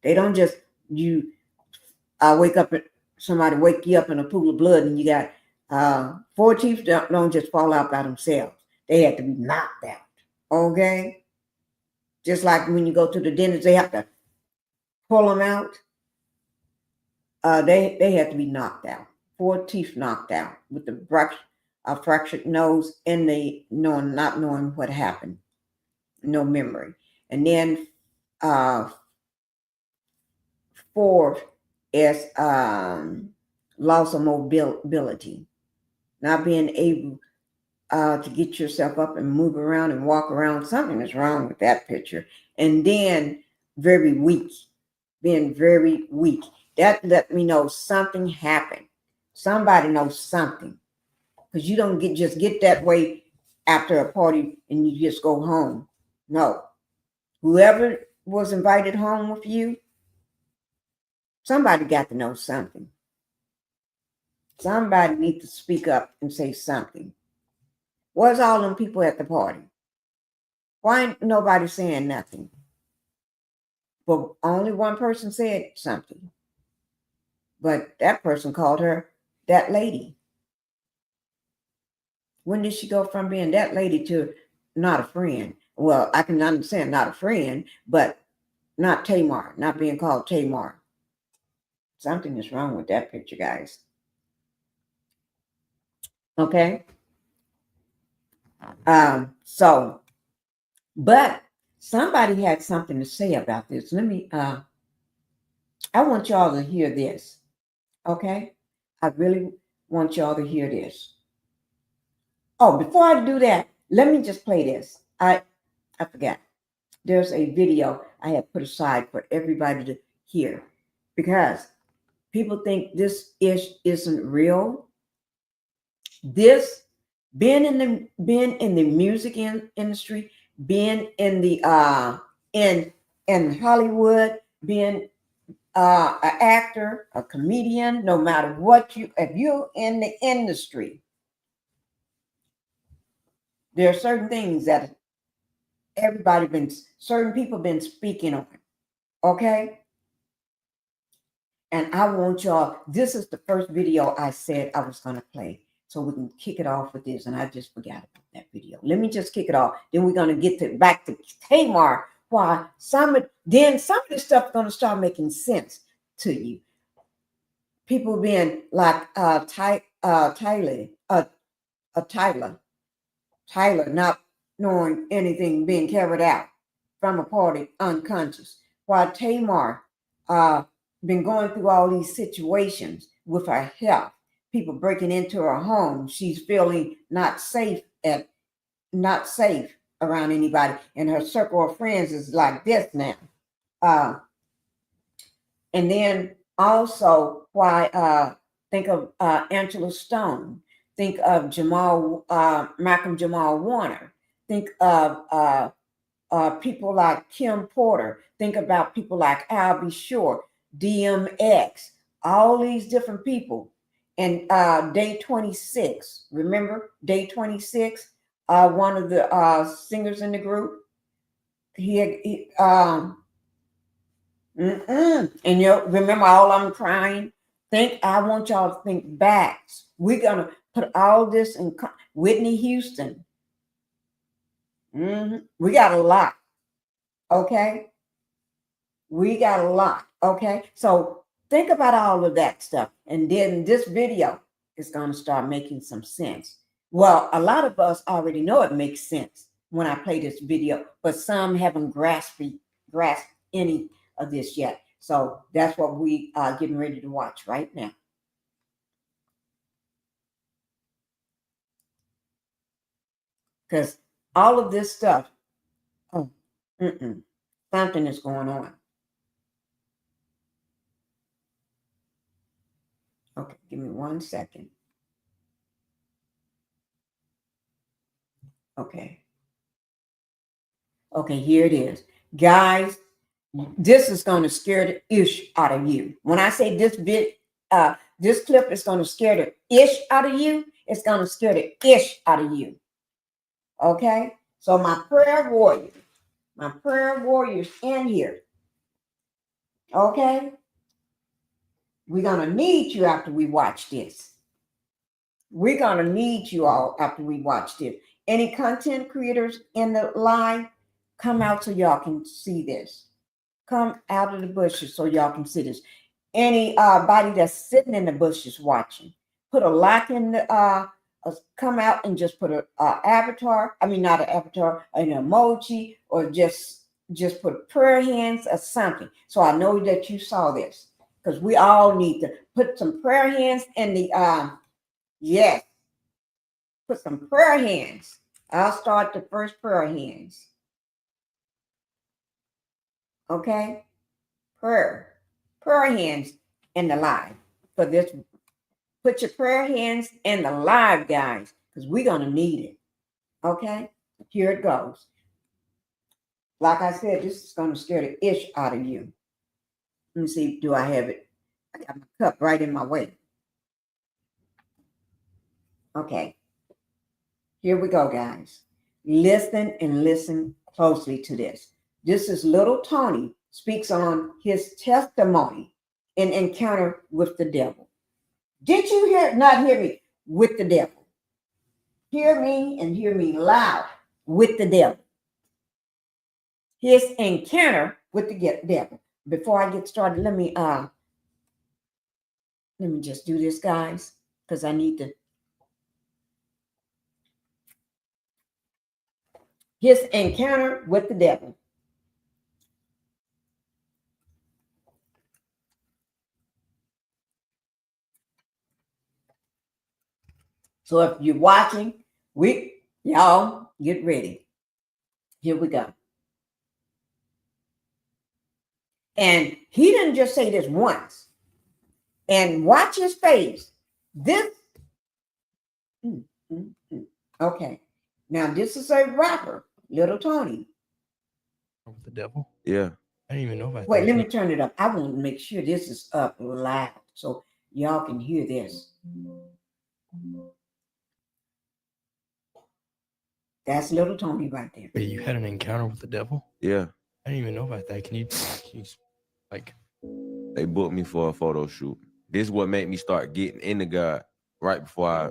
They don't just, somebody wake you up in a pool of blood and you got 4 teeth don't just fall out by themselves. They have to be knocked out. Okay? Just like when you go to the dentist, they have to pull them out. They have to be knocked out. 4 teeth knocked out with the fractured nose and not knowing what happened. No memory. And then 4 is loss of mobility. not being able to get yourself up and move around and walk around. Something is wrong with that picture. And then very weak, being very weak. That let me know something happened. Somebody knows something, because you don't just get that way after a party and you just go home. No, whoever was invited home with you, somebody got to know something. Somebody needs to speak up and say something. Where's all them people at the party? Why ain't nobody saying nothing? But only one person said something. But that person called her that lady. When did she go from being that lady to not a friend? Well, I can understand not a friend, but not Tamar, not being called Tamar. Something is wrong with that picture, guys. Okay. But somebody had something to say about this. Let me, I want y'all to hear this. Okay. I really want y'all to hear this. Oh, before I do that, let me just play this. I forgot. There's a video I have put aside for everybody to hear, because people think this isn't real. This being in the music industry, being in the in Hollywood, being an actor, a comedian, no matter what if you're in the industry, there are certain things that certain people been speaking on. Okay. And I want y'all, this is the first video I said I was going to play. So we can kick it off with this. And I just forgot about that video. Let me just kick it off. Then we're going to get back to Tamar. Why some of this stuff is going to start making sense to you. People being like Tyla, not knowing anything, being carried out from a party unconscious. While Tamar been going through all these situations with her health, people breaking into her home. She's feeling not safe around anybody, and her circle of friends is like this now. And then also, why think of Angela Stone, think of Malcolm Jamal Warner, think of people like Kim Porter, think about people like Albie Shore, DMX, all these different people. And Day 26, remember Day 26, one of the singers in the group, and you remember all I'm crying? I want y'all to think back. We're going to put all this in Whitney Houston. We got a lot. Okay. We got a lot. Okay. So think about all of that stuff. And then this video is going to start making some sense. Well, a lot of us already know it makes sense when I play this video, but some haven't grasped any of this yet. So that's what we are getting ready to watch right now. Because all of this stuff, something is going on. Okay, give me 1 second. Okay, here it is. Guys, this is going to scare the ish out of you. When I say this clip is going to scare the ish out of you, it's going to scare the ish out of you. Okay? So my prayer warriors in here. Okay? We're going to need you after we watch this. We're going to need you all after we watch this. Any content creators in the live, come out so y'all can see this. Come out of the bushes so y'all can see this. Anybody that's sitting in the bushes watching, put a like in the come out and just put an avatar. I mean, not an avatar, an emoji, or just put prayer hands or something. So I know that you saw this, because we all need to put some prayer hands in the yes. put some prayer hands. I'll start the first prayer hands. Okay? Prayer hands in the live for this. Put your prayer hands in the live, guys, because we're going to need it. Okay? Here it goes. Like I said, this is going to scare the ish out of you. Let me see, do I have it? I got my cup right in my way. Okay. Here we go, guys. Listen and listen closely to this. This is Lil Tony speaks on his testimony in encounter with the devil. Did you not hear me? With the devil. Hear me and hear me loud. With the devil. His encounter with the devil. Before I get started, let me just do this, guys, because I need to. His encounter with the devil. So if you're watching, y'all get ready. Here we go. And he didn't just say this once. And watch his face. This. Okay. Now this is a rapper, Lil Tony. With the devil? Yeah. I didn't even know about that. Wait, let me turn it up. I want to make sure this is up loud so y'all can hear this. That's Lil Tony right there. Wait, you had an encounter with the devil? Yeah. I didn't even know about that. Can you like? They booked me for a photo shoot. This is what made me start getting into God right before I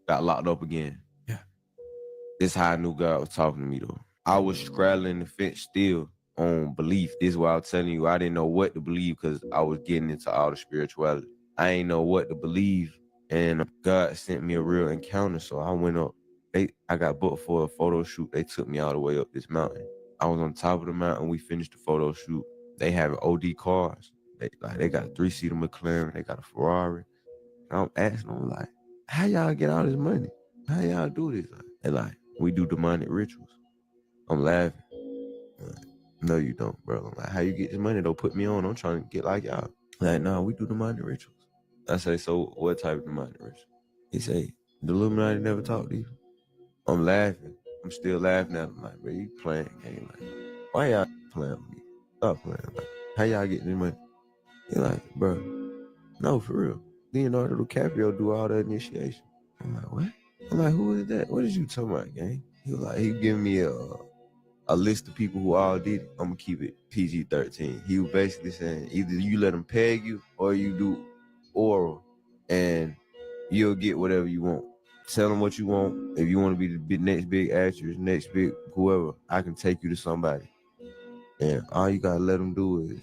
got locked up again. Yeah. This is how I knew God was talking to me though. I was straddling the fence still on belief. This is why I was telling you I didn't know what to believe because I was getting into all the spirituality. I ain't know what to believe. And God sent me a real encounter. So I went up. I got booked for a photo shoot. They took me all the way up this mountain. I was on top of the mountain. We finished the photo shoot. They have OD cars. They got a 3-seater McLaren. They got a Ferrari. And I'm asking them like, how y'all get all this money? How y'all do this? And like, we do demonic rituals. I'm laughing. Like, no, you don't, bro. I'm like, how you get this money? Don't put me on. I'm trying to get like y'all. Like, no, we do demonic rituals. I say, so what type of demonic ritual? He say, the Illuminati never talk to you. I'm laughing. I'm still laughing at him. Like, bro, you playing game. Like, why y'all playing with me? Stop playing. Like, how y'all getting this money? He like, bro, no, for real. Leonardo DiCaprio do all the initiation. I'm like, what? I'm like, who is that? What is you talking about, gang? He was like, he giving me a list of people who all did it. I'm gonna keep it PG-13. He was basically saying either you let them peg you or you do oral and you'll get whatever you want. Tell them what you want. If you want to be the next big actress, next big whoever, I can take you to somebody. And all you gotta let them do is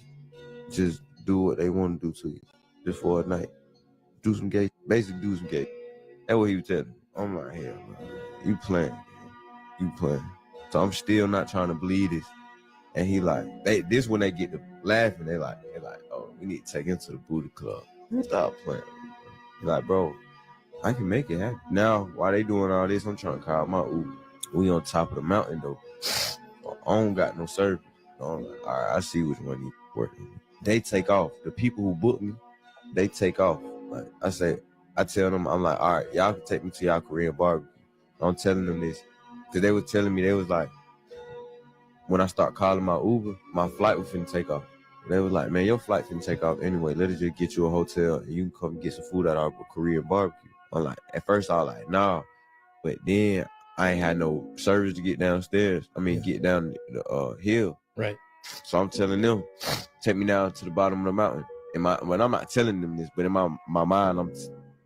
just do what they want to do to you, just for a night. Do some gay, basically do some gay. That's what he was telling me. I'm like, hell, man, you playing, man. You playing. So I'm still not trying to believe this. And he like, this when they get to laughing, they like, oh, we need to take him to the booty club. Stop playing. He like, bro, I can make it happen. Now, while they doing all this, I'm trying to call my Uber. We on top of the mountain though. I don't got no service. So I'm like, all right, I see which one you working. They take off. The people who booked me, they take off. Like I tell them, I'm like, all right, y'all can take me to y'all Korean barbecue. I'm telling them this. Because they were telling me, they was like, when I start calling my Uber, my flight was finna take off. They was like, man, your flight finna take off anyway. Let us just get you a hotel and you can come get some food at our Korean barbecue. I'm like, at first I was like, nah. But then I ain't had no service to get downstairs. Get down the hill. Right. So I'm telling them, take me down to the bottom of the mountain. When I'm not telling them this, but in my mind,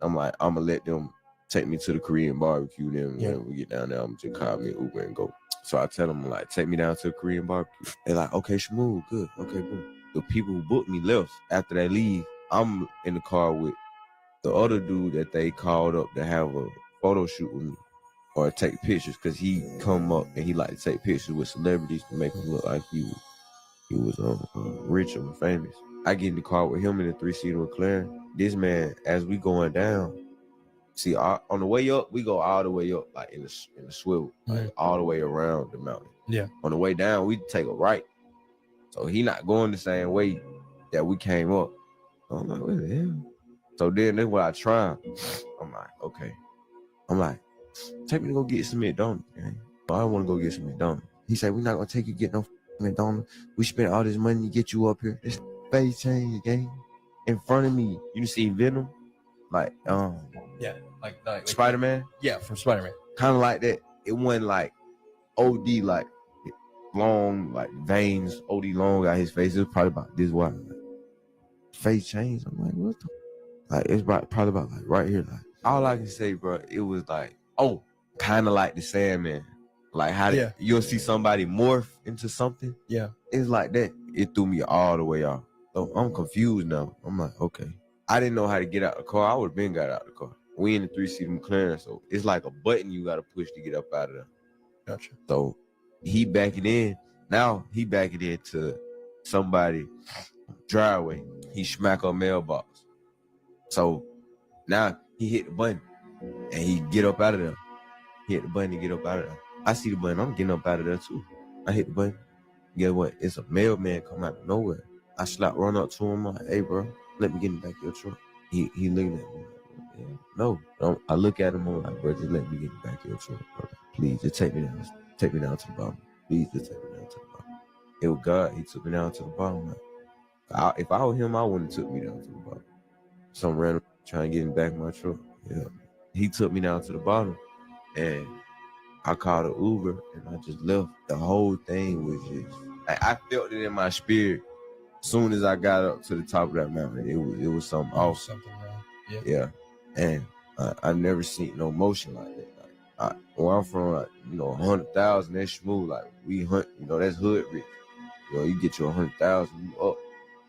I'm like, I'm gonna let them take me to the Korean barbecue. Then when we get down there, I'm just call me an Uber and go. So I tell them, like, take me down to the Korean barbecue. They're like, okay, Shamu, good. Okay, good. The people who booked me left. After they leave, I'm in the car with the other dude that they called up to have a photo shoot with me or take pictures, because he come up and he like to take pictures with celebrities to make him look like he was rich and famous. I get in the car with him in a 3-seater McLaren. This man, as we going down, See, on the way up, we go all the way up, like in the swivel, like all the way around the mountain. Yeah. On the way down, we take a right. So he not going the same way that we came up. So I'm like, what the hell? So then that's what I try. I'm like, okay. I'm like, take me to go get some McDonald's, man. I don't want to go get some McDonald's. He said, we're not going to take you to get no McDonald's. We spent all this money to get you up here. This face change game in front of me. You see Venom? Like, Yeah, like Spider-Man? Yeah, from Spider-Man. Kind of like that. It wasn't like OD, like long, like veins, OD long got his face. It was probably about this wide. Like, face change. I'm like, what the? Like, it's probably about like right here. Like, all I can say, bro, it was like, oh, kind of like the Sandman. Like how you'll see somebody morph into something. Yeah. It's like that. It threw me all the way off. So I'm confused now. I'm like, okay. I didn't know how to get out the car. I would have been got out the car. We in the 3-seater McLaren, so it's like a button you got to push to get up out of there. Gotcha. So he backing in. Now he backing into somebody driveway. He smack our mailbox. So now he hit the button and he get up out of there. He hit the button to get up out of there. I see the button. I'm getting up out of there too. I hit the button. Guess what? It's a mailman come out of nowhere. I run up to him. I'm like, hey, bro, let me get in the back of your truck. He looking at me. Yeah, no. I look at him. I'm like, bro, just let me get in the back of your truck, bro. Please, just take me down. Take me down to the bottom. Please, just take me down to the bottom. It was God. He took me down to the bottom. Like, if I was him, I wouldn't have took me down to the bottom. Some random trying to get in the back of my truck. Yeah. He took me down to the bottom, and I called an Uber, and I just left. The whole thing was just, I felt it in my spirit. As soon as I got up to the top of that mountain, it was something off. Something wrong. Yeah. And I never seen no motion like that. Like, where I'm from, like, 100,000, that's smooth. Like, we hunt, that's hood rich. You get you 100,000, you up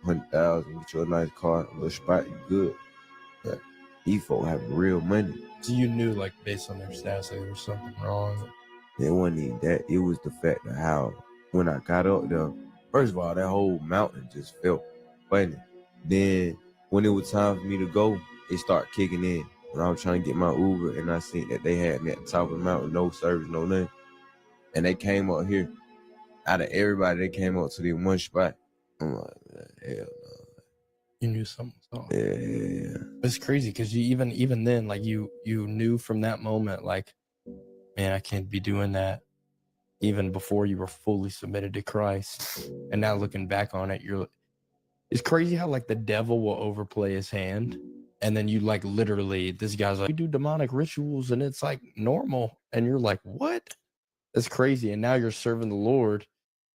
100,000, get you a nice car, a little spot, you good. Yeah. These folk have real money. So you knew, like, based on their stats, that there was something wrong. It wasn't even that. It was the fact of how, when I got up there, first of all, that whole mountain just felt funny. Then, when it was time for me to go, it started kicking in. When I was trying to get my Uber, and I seen that they had me at the top of the mountain, no service, no nothing. And they came up here. Out of everybody, they came up to the one spot. I'm like, hell no. You knew something was off. Yeah. It's crazy because you even then, like you knew from that moment, like, man, I can't be doing that. Even before you were fully submitted to Christ. And now looking back on it, it's crazy how like the devil will overplay his hand. And then you like literally, this guy's like, we do demonic rituals and it's like normal. And you're like, what? That's crazy. And now you're serving the Lord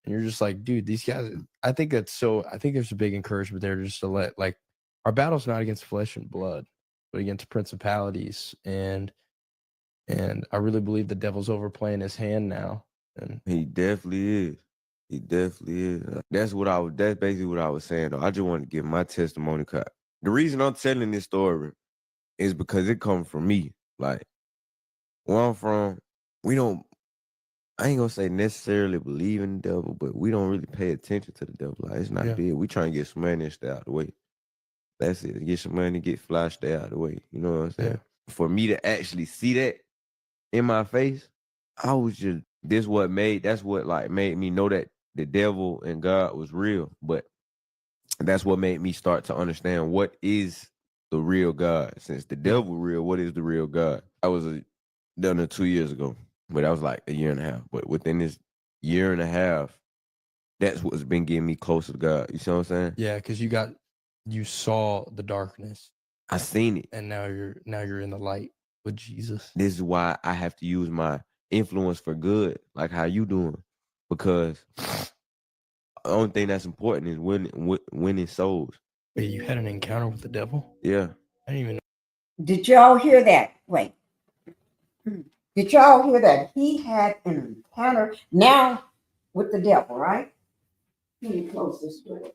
and you're just like, dude, these guys, I think there's a big encouragement there just to let, like, our battle's not against flesh and blood, but against principalities. And I really believe the devil's overplaying his hand now. And he definitely is. He definitely is. That's basically what I was saying, though. I just want to give my testimony. The reason I'm telling this story is because it comes from me. Like, where I'm from, I ain't gonna say necessarily believe in the devil, but we don't really pay attention to the devil. Like, it's not big. We trying to get some money and stay out of the way. That's it. Get some money, get fly, stay out of the way. You know what I'm saying? Yeah. For me to actually see that in my face, I was just, that's what made me know that the devil and God was real. But that's what made me start to understand what is the real God. Since the devil real, what is the real God? I was done it 2 years ago, but that was like a year and a half. But within this year and a half, that's what's been getting me closer to God. You see what I'm saying? yeah, because you saw the darkness. I seen it. And now you're in the light with Jesus. This is why I have to use my influence for good, like how you doing. Because the only thing that's important is winning souls. Wait, you had an encounter with the devil? Yeah. I didn't even know. Did y'all hear that? Wait. Did y'all hear that? He had an encounter now with the devil, right? Let me close this door.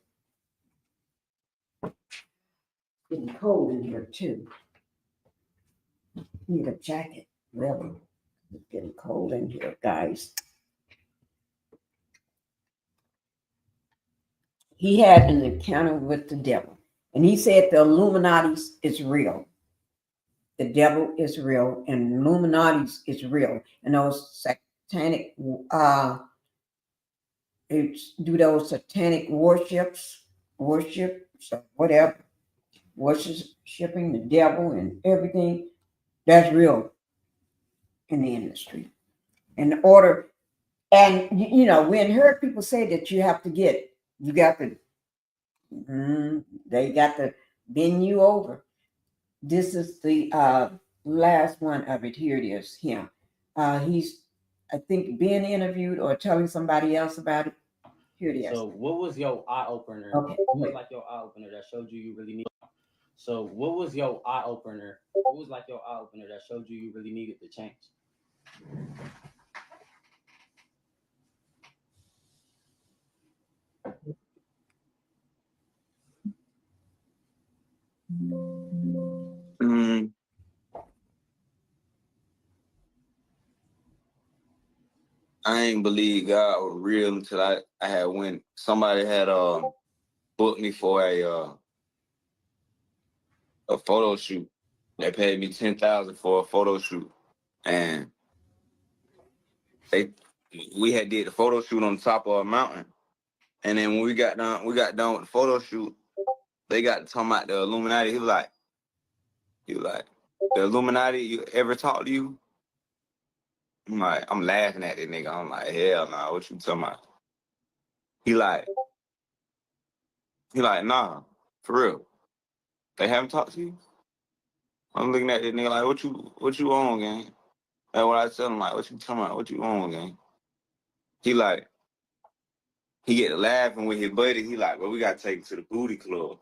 Getting cold in here too. Need a jacket, really. It's getting cold in here, guys. He had an encounter with the devil, and he said the Illuminati is real. the devil is real and Illuminati is real, and those satanic do those satanic worships, or whatever, worshiping the devil and everything. That's real in the industry. In order, and you know, we heard people say that they got to bend you over. This is the last one of it. Here it is. Him. He's, I think, being interviewed or telling somebody else about it. Here it is. So, what was your eye opener? Okay. What was like your eye opener that showed you really need? So, what was your eye opener? What was like your eye opener that showed you really needed to change? I ain't believe God was real until I had went. Somebody had booked me for a photo shoot. They paid me $10,000 for a photo shoot, and we had did the photo shoot on the top of a mountain. And then when we got done with the photo shoot, they got talking about the Illuminati. He was like, the Illuminati, you ever talk to you? I'm laughing at this nigga. I'm like, hell nah, what you talking about? He like, nah, for real. They haven't talked to you? I'm looking at this nigga like, what you on, gang? That's what I tell him, like, what you talking about? What you on, gang? He like, he get to laughing with his buddy. He like, well, we gotta take him to the booty club.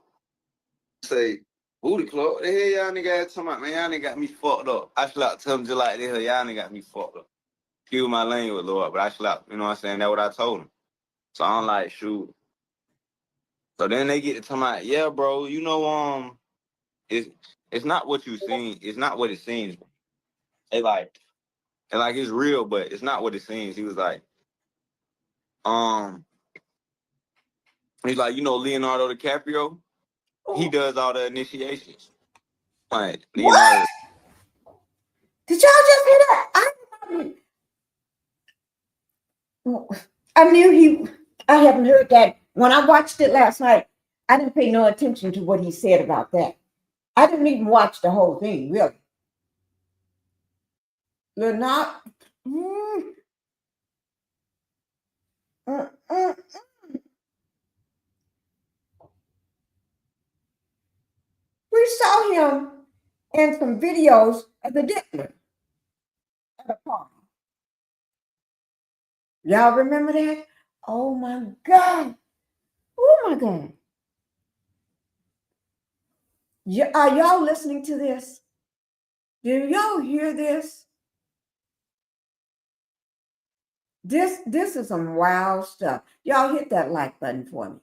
Say, booty club? What the hell y'all nigga talking about, man? Y'all nigga got me fucked up. I slapped him just like this. Y'all nigga got me fucked up. Excuse my language, Lord, but I slapped. You know what I'm saying? That's what I told him. So I'm like, shoot. So then they get to talking about, yeah, bro, you know, it's not what you seen. It's not what it seems. They like it's real, but it's not what it seems. He was like, he's like, you know, Leonardo DiCaprio, he does all the initiations. Like, Leonardo. What? Did y'all just hear that? I knew I haven't heard that. When I watched it last night, I didn't pay no attention to what he said about that. I didn't even watch the whole thing, really. Lil Nas. We saw him in some videos at the dinner at a party. Y'all remember that? Oh my God. Oh my God. Are y'all listening to this? Do y'all hear this? This is some wild stuff. Y'all hit that like button for me.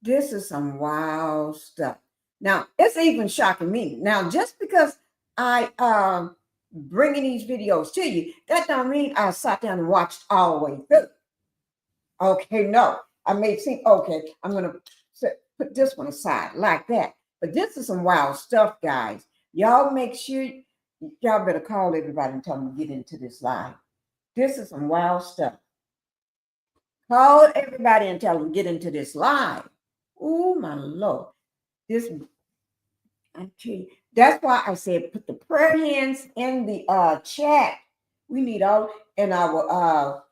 This is some wild stuff. Now, it's even shocking me. Now, just because I bringing these videos to you, that don't mean I sat down and watched all the way through. Okay, no. I may think, okay, I'm going to put this one aside like that. But this is some wild stuff, guys. Y'all make sure, y'all better call everybody and tell them to get into this live. This is some wild stuff. Call everybody and tell them to get into this live. Oh, my Lord. I tell you, that's why I said put the prayer hands in the chat. We need all in our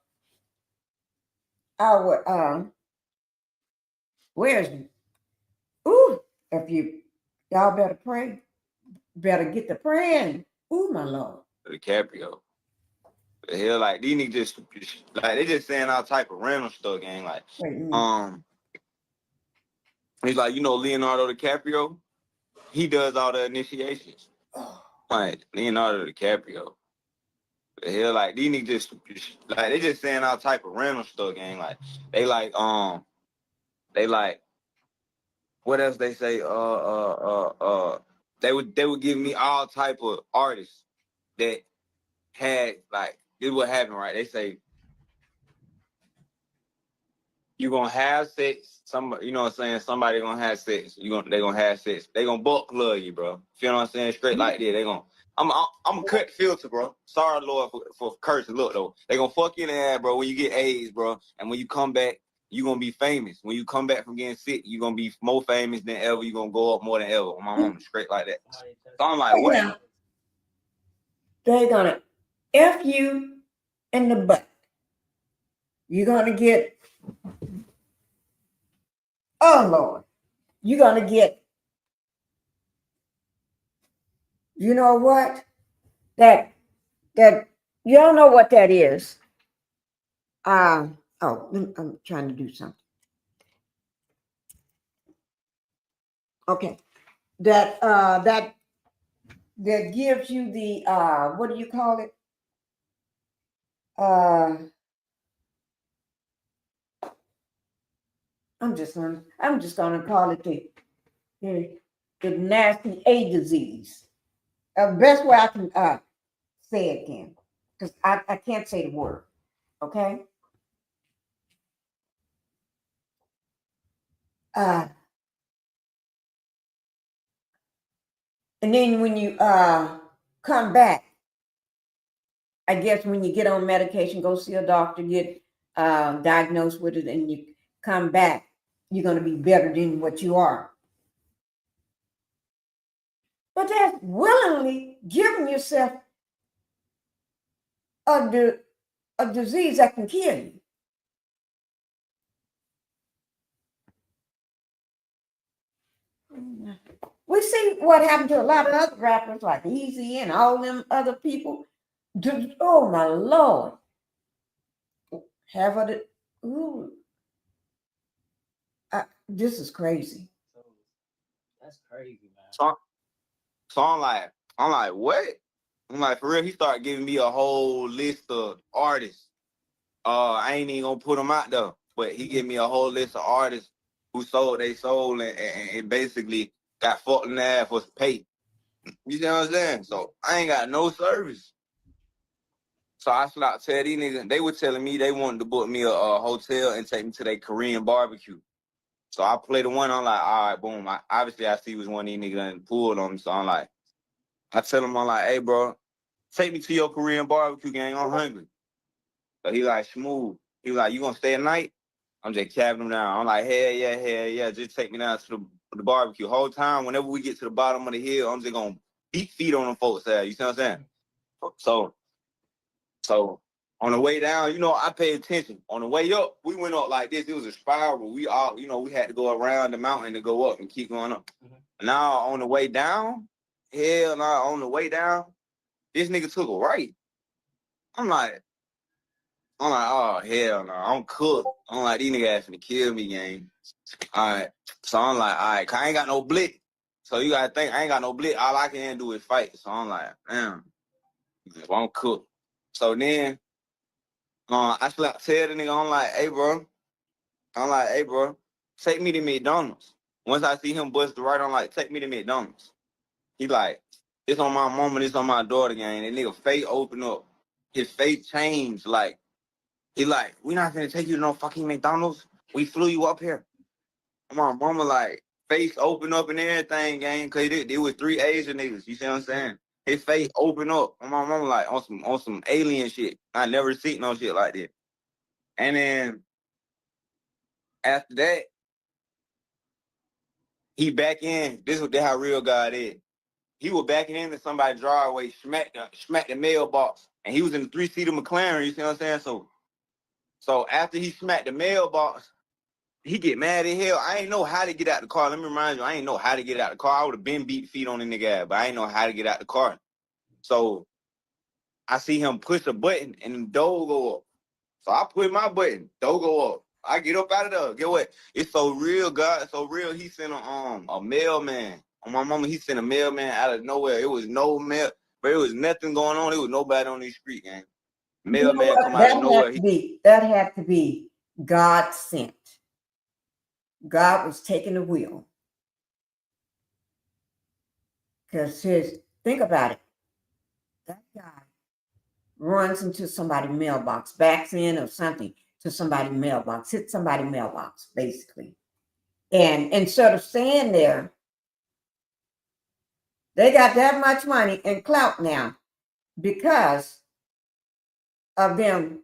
where's if y'all better pray, better get the praying. Oh, my Lord. DiCaprio. The hell, like these niggas just like they just saying all type of random stuff, gang. Like, he's like, you know, Leonardo DiCaprio, he does all the initiations. Like Leonardo DiCaprio. The hell, like these niggas just like they just saying all type of random stuff, gang. Like they like what else they say? They would give me all type of artists that had like this what happened, right? They say you're gonna have sex. Somebody, you know what I'm saying? Somebody gonna have sex. They gonna have sex. They gonna butt plug you, bro. You know what I'm saying? Straight like that. I'm gonna cut the filter, bro. Sorry, Lord, for cursing. Look though, they gonna fuck you in the ass, bro. When you get AIDS, bro, and when you come back, you gonna be famous. When you come back from getting sick, you gonna be more famous than ever. You gonna go up more than ever. My mom straight like that. So I'm like, what? Yeah. They're gonna F you in the butt. You're gonna get, oh Lord, you're gonna get, you know what? That y'all know what that is. Oh, I'm trying to do something. Okay. That gives you the what do you call it? I'm just gonna call it the nasty A disease. Best way I can say it again, because I can't say the word. Okay. And then when you come back, I guess when you get on medication, go see a doctor, get diagnosed with it, and you come back, you're going to be better than what you are. But that's willingly giving yourself a disease that can kill you. We see what happened to a lot of other rappers like Easy and all them other people. Oh my Lord. This is crazy. That's crazy, man. So I'm like, what? I'm like, for real, he started giving me a whole list of artists. I ain't even gonna put them out there, but he gave me a whole list of artists who sold their soul and basically got fucked in the ass for pay. You know what I'm saying? So I ain't got no service. So I stopped telling these niggas, they were telling me they wanted to book me a hotel and take me to their Korean barbecue. So I played the one, I'm like, all right, boom. Obviously, I see it was one of these niggas that pulled on me. So I'm like, I tell him, I'm like, hey, bro, take me to your Korean barbecue, gang. I'm hungry. So he like, smooth. He was like, you gonna stay at night? I'm just capping him down. I'm like, hell yeah. Just take me down to the barbecue. Whole time, whenever we get to the bottom of the hill, I'm just gonna beat feet on them folks' ass. You see what I'm saying? So on the way down, you know, I paid attention. On the way up, we went up like this. It was a spiral. We all, you know, we had to go around the mountain to go up and keep going up. Mm-hmm. Now on the way down, this nigga took a right. I'm like, oh hell no, I'm cooked. I'm like, these niggas finna kill me, gang. All right. So I'm like, all right, 'cause I ain't got no blick. So you gotta think, I ain't got no blick. All I can do is fight. So I'm like, damn, I'm cooked. So then I tell the nigga, I'm like, hey bro, take me to McDonald's. Once I see him bust the right, I'm like, take me to McDonald's. He like, this on my mama, this on my daughter, gang. That nigga face open up. His face changed. Like, he like, we not gonna take you to no fucking McDonald's. We flew you up here. My mama like, face open up and everything, gang. Cause it was 3 Asian niggas. You see what I'm saying? His face open up. My mama like on some alien shit. I never seen no shit like that. And then after that, he back in. This is how real God is. He was backing into somebody's driveway, smacked the mailbox, and he was in the 3-seater McLaren. You see what I'm saying? So after he smacked the mailbox, he get mad as hell. I ain't know how to get out the car. Let me remind you, I ain't know how to get out the car. I would have been beat feet on the nigga ass, but I ain't know how to get out the car. So I see him push a button and the door go up. So I push my button, door go up. I get up out of there. Get what? It's so real, God. It's so real. He sent a mailman. On my mama, he sent a mailman out of nowhere. It was no mail, but it was nothing going on. It was nobody on the street, gang. Mailman come out of nowhere. That had to be God sent. God was taking the wheel. Because think about it. That guy runs into somebody's mailbox, backs in or something to somebody's mailbox, hits somebody's mailbox, basically. And instead of staying there, They got that much money and clout now because of them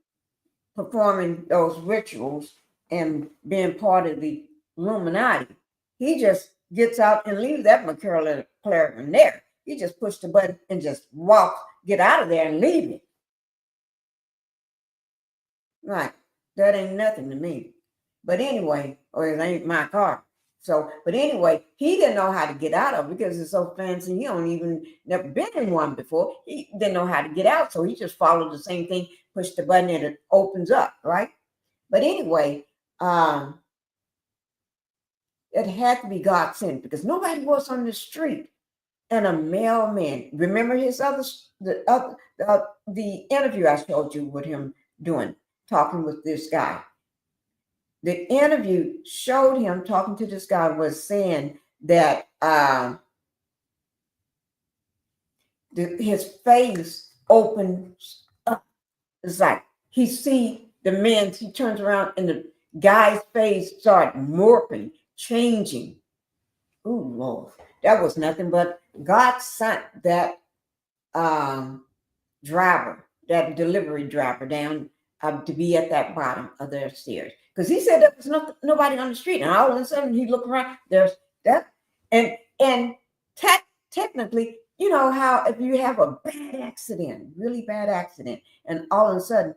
performing those rituals and being part of the Illuminati. He just gets out and leaves that McClaren there. He just pushed the button and just get out of there and leave it. Right. That ain't nothing to me. But anyway, or it ain't my car. So, but anyway, he didn't know how to get out of it because it's so fancy. He don't even never been in one before. He didn't know how to get out. So he just followed the same thing, push the button and it opens up, right? But anyway, it had to be God sent because nobody was on the street. And a mailman, remember the interview I showed you with him talking with this guy. The interview showed him talking to this guy was saying that his face opens up. It's like he turns around and the guy's face started morphing, changing. Oh Lord, that was nothing but God sent that delivery driver down to be at that bottom of their stairs. Because he said there was nobody on the street. And all of a sudden he looked around, there's that. And technically, you know how if you have a bad accident, really bad accident, and all of a sudden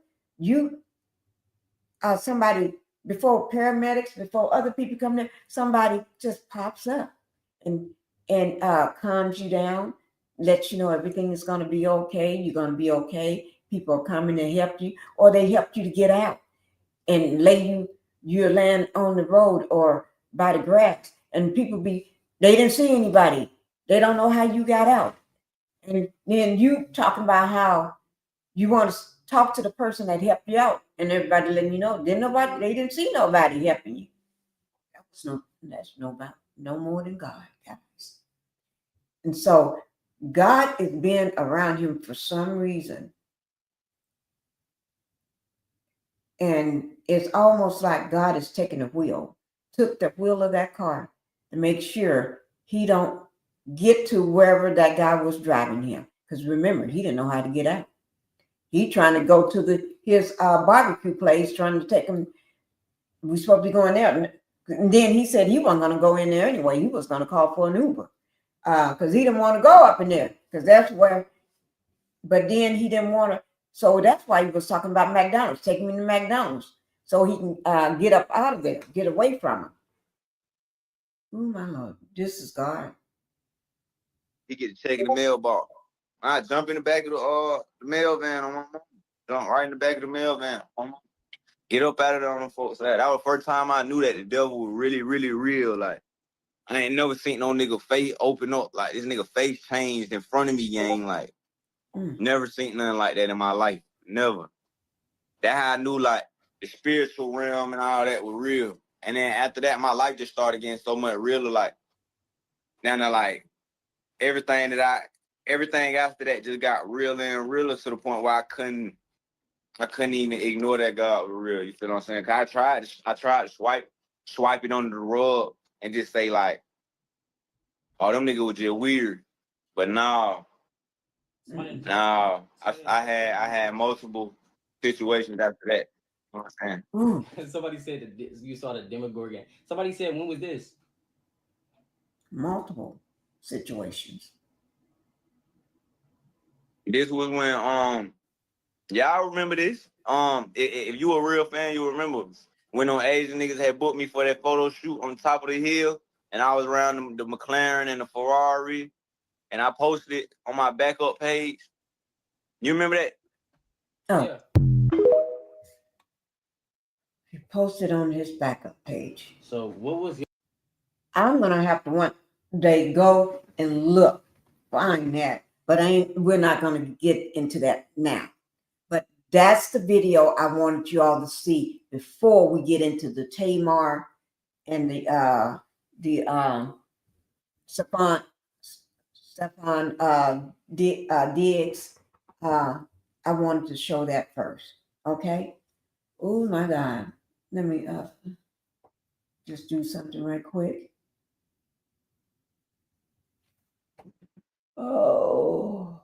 somebody, before paramedics, before other people come there, somebody just pops up and calms you down, lets you know everything is going to be okay. You're going to be okay. People are coming to help you, or they help you to get out and you land on the road or by the grass, and they didn't see anybody. They don't know how you got out. And then you talking about how you want to talk to the person that helped you out, and everybody letting you know they didn't see nobody helping you. That's no more than God, guys. And so God is being around him for some reason. And it's almost like God is taking took the wheel of that car to make sure he don't get to wherever that guy was driving him. Because remember, he didn't know how to get out. He trying to go to his barbecue place, trying to take him. We're supposed to be going there. And then he said he wasn't going to go in there anyway. He was going to call for an Uber because he didn't want to go up in there because that's where. But then he didn't want to. So that's why he was talking about McDonald's, taking him to McDonald's so he can get up out of there, get away from him. Oh, my Lord. This is God. He get to check in the mailbox. I jump in the back of the mail van on my mom. Jump right in the back of the mail van. Get up out of there on the folks. That was the first time I knew that the devil was really, really real. Like, I ain't never seen no nigga face open up. Like, this nigga face changed in front of me, gang. Like, never seen nothing like that in my life. Never. That's how I knew, like, the spiritual realm and all that was real. And then after that, my life just started getting so much realer. Like, now, like, everything after that just got realer and realer to the point where I couldn't even ignore that God was real. You feel what I'm saying? Cause I tried to swipe it under the rug and just say like, oh, them niggas was just weird. But no, I had multiple situations after that. You know what I'm saying? Somebody said that you saw the Demogorgon. Somebody said, when was this? Multiple situations. This was when y'all remember this? If you a real fan, you'll remember when them Asian niggas had booked me for that photo shoot on top of the hill, and I was around the McLaren and the Ferrari, and I posted it on my backup page. You remember that? Oh. Yeah. He posted on his backup page. So what was your... I'm gonna have to one day go and find that, but we're not gonna get into that now. But that's the video I wanted you all to see before we get into the Tamar and the Stefon Diggs. I wanted to show that first. Okay. Oh my God. Let me just do something right quick. Oh.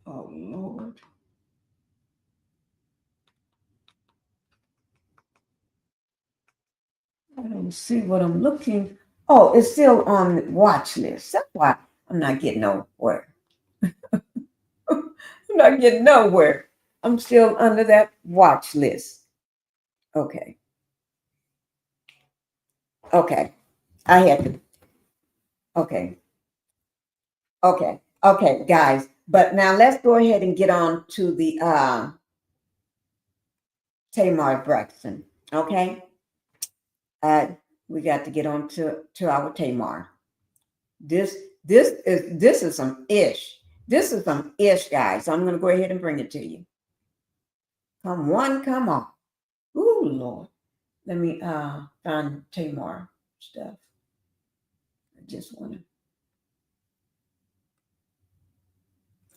Oh, Lord. I don't see what I'm looking. Oh, it's still on the watch list. That's why I'm not getting nowhere. I'm not getting nowhere. I'm still under that watch list. Okay. Okay. I had to. Okay. Okay. Okay, guys. But now let's go ahead and get on to the Tamar Braxton. Okay. We got to get on to our Tamar. This is some ish. This is some ish, guys. I'm gonna go ahead and bring it to you. Come on. Ooh, Lord. Let me find Tamar stuff. I just wanna.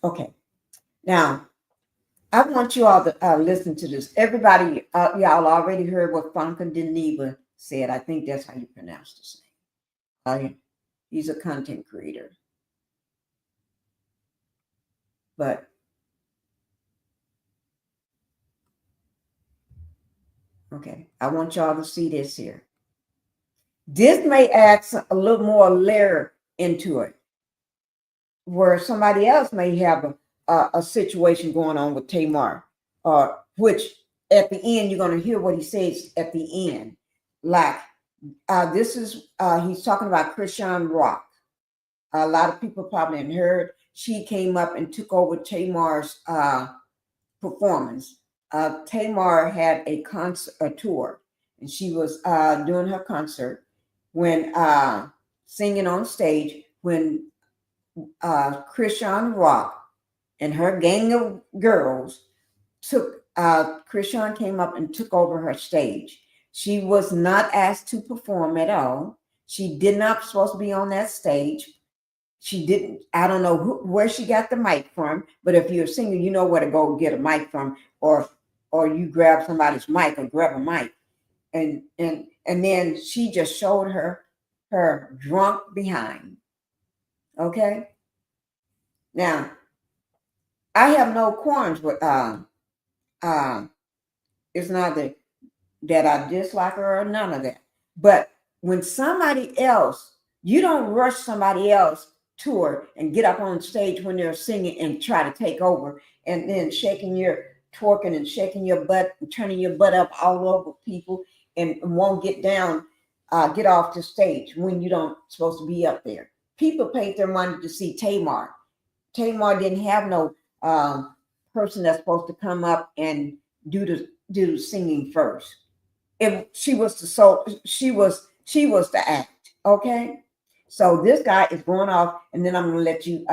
Okay. Now, I want you all to listen to this. Everybody, y'all already heard what Funka Deneva said. I think that's how you pronounce his name. He's a content creator. But okay, I want y'all to see this here. This may add a little more layer into it, where somebody else may have a situation going on with Tamar, which at the end, you're going to hear what he says at the end. Like, this is, he's talking about Chrisean Rock. A lot of people probably haven't heard. She came up and took over Tamar's performance. Tamar had a tour, and she was doing her concert when singing on stage when Chrisean Rock and her gang of girls took Chrisean came up and took over her stage. She was not asked to perform at all. She did not supposed to be on that stage. She didn't. I don't know where she got the mic from, but if you're a singer, you know where to go get a mic from, or you grab somebody's mic or grab a mic, and then she just showed her drunk behind. Okay. Now, I have no qualms with it's not that I dislike her or none of that. But when somebody else, you don't rush somebody else tour and get up on stage when they're singing and try to take over, and then twerking and shaking your butt and turning your butt up all over people and won't get off the stage when you don't supposed to be up there. People paid their money to see Tamar. Tamar didn't have no person that's supposed to come up and do the singing first. If she was she was the act. Okay. So this guy is going off, and then I'm going to let you,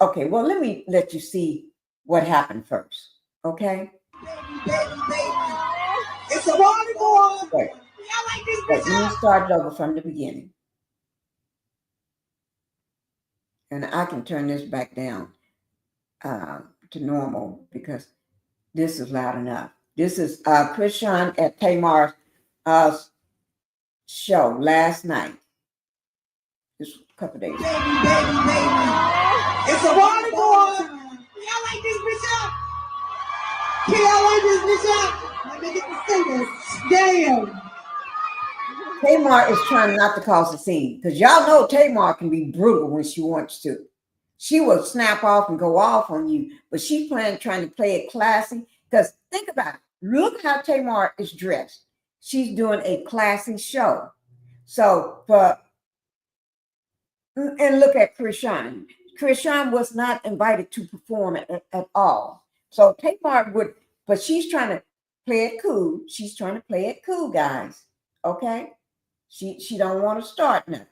okay, well, let me let you see what happened first, okay? It's a party, boy. Wait, let me start it over from the beginning. And I can turn this back down to normal because this is loud enough. This is Chrisean at Tamar's show last night. Just a couple days ago. It's a party, boy. Y'all like this bitch up? Y'all like this bitch up? Let me get the singers. Damn. Tamar is trying not to cause a scene because y'all know Tamar can be brutal when she wants to. She will snap off and go off on you, but she's trying to play it classy. Because think about it. Look how Tamar is dressed. She's doing a classy show. So and look at Chrisean. Chrisean was not invited to perform at all. So Tamar would, but she's trying to play it cool. She's trying to play it cool, guys. Okay? She don't want to start nothing.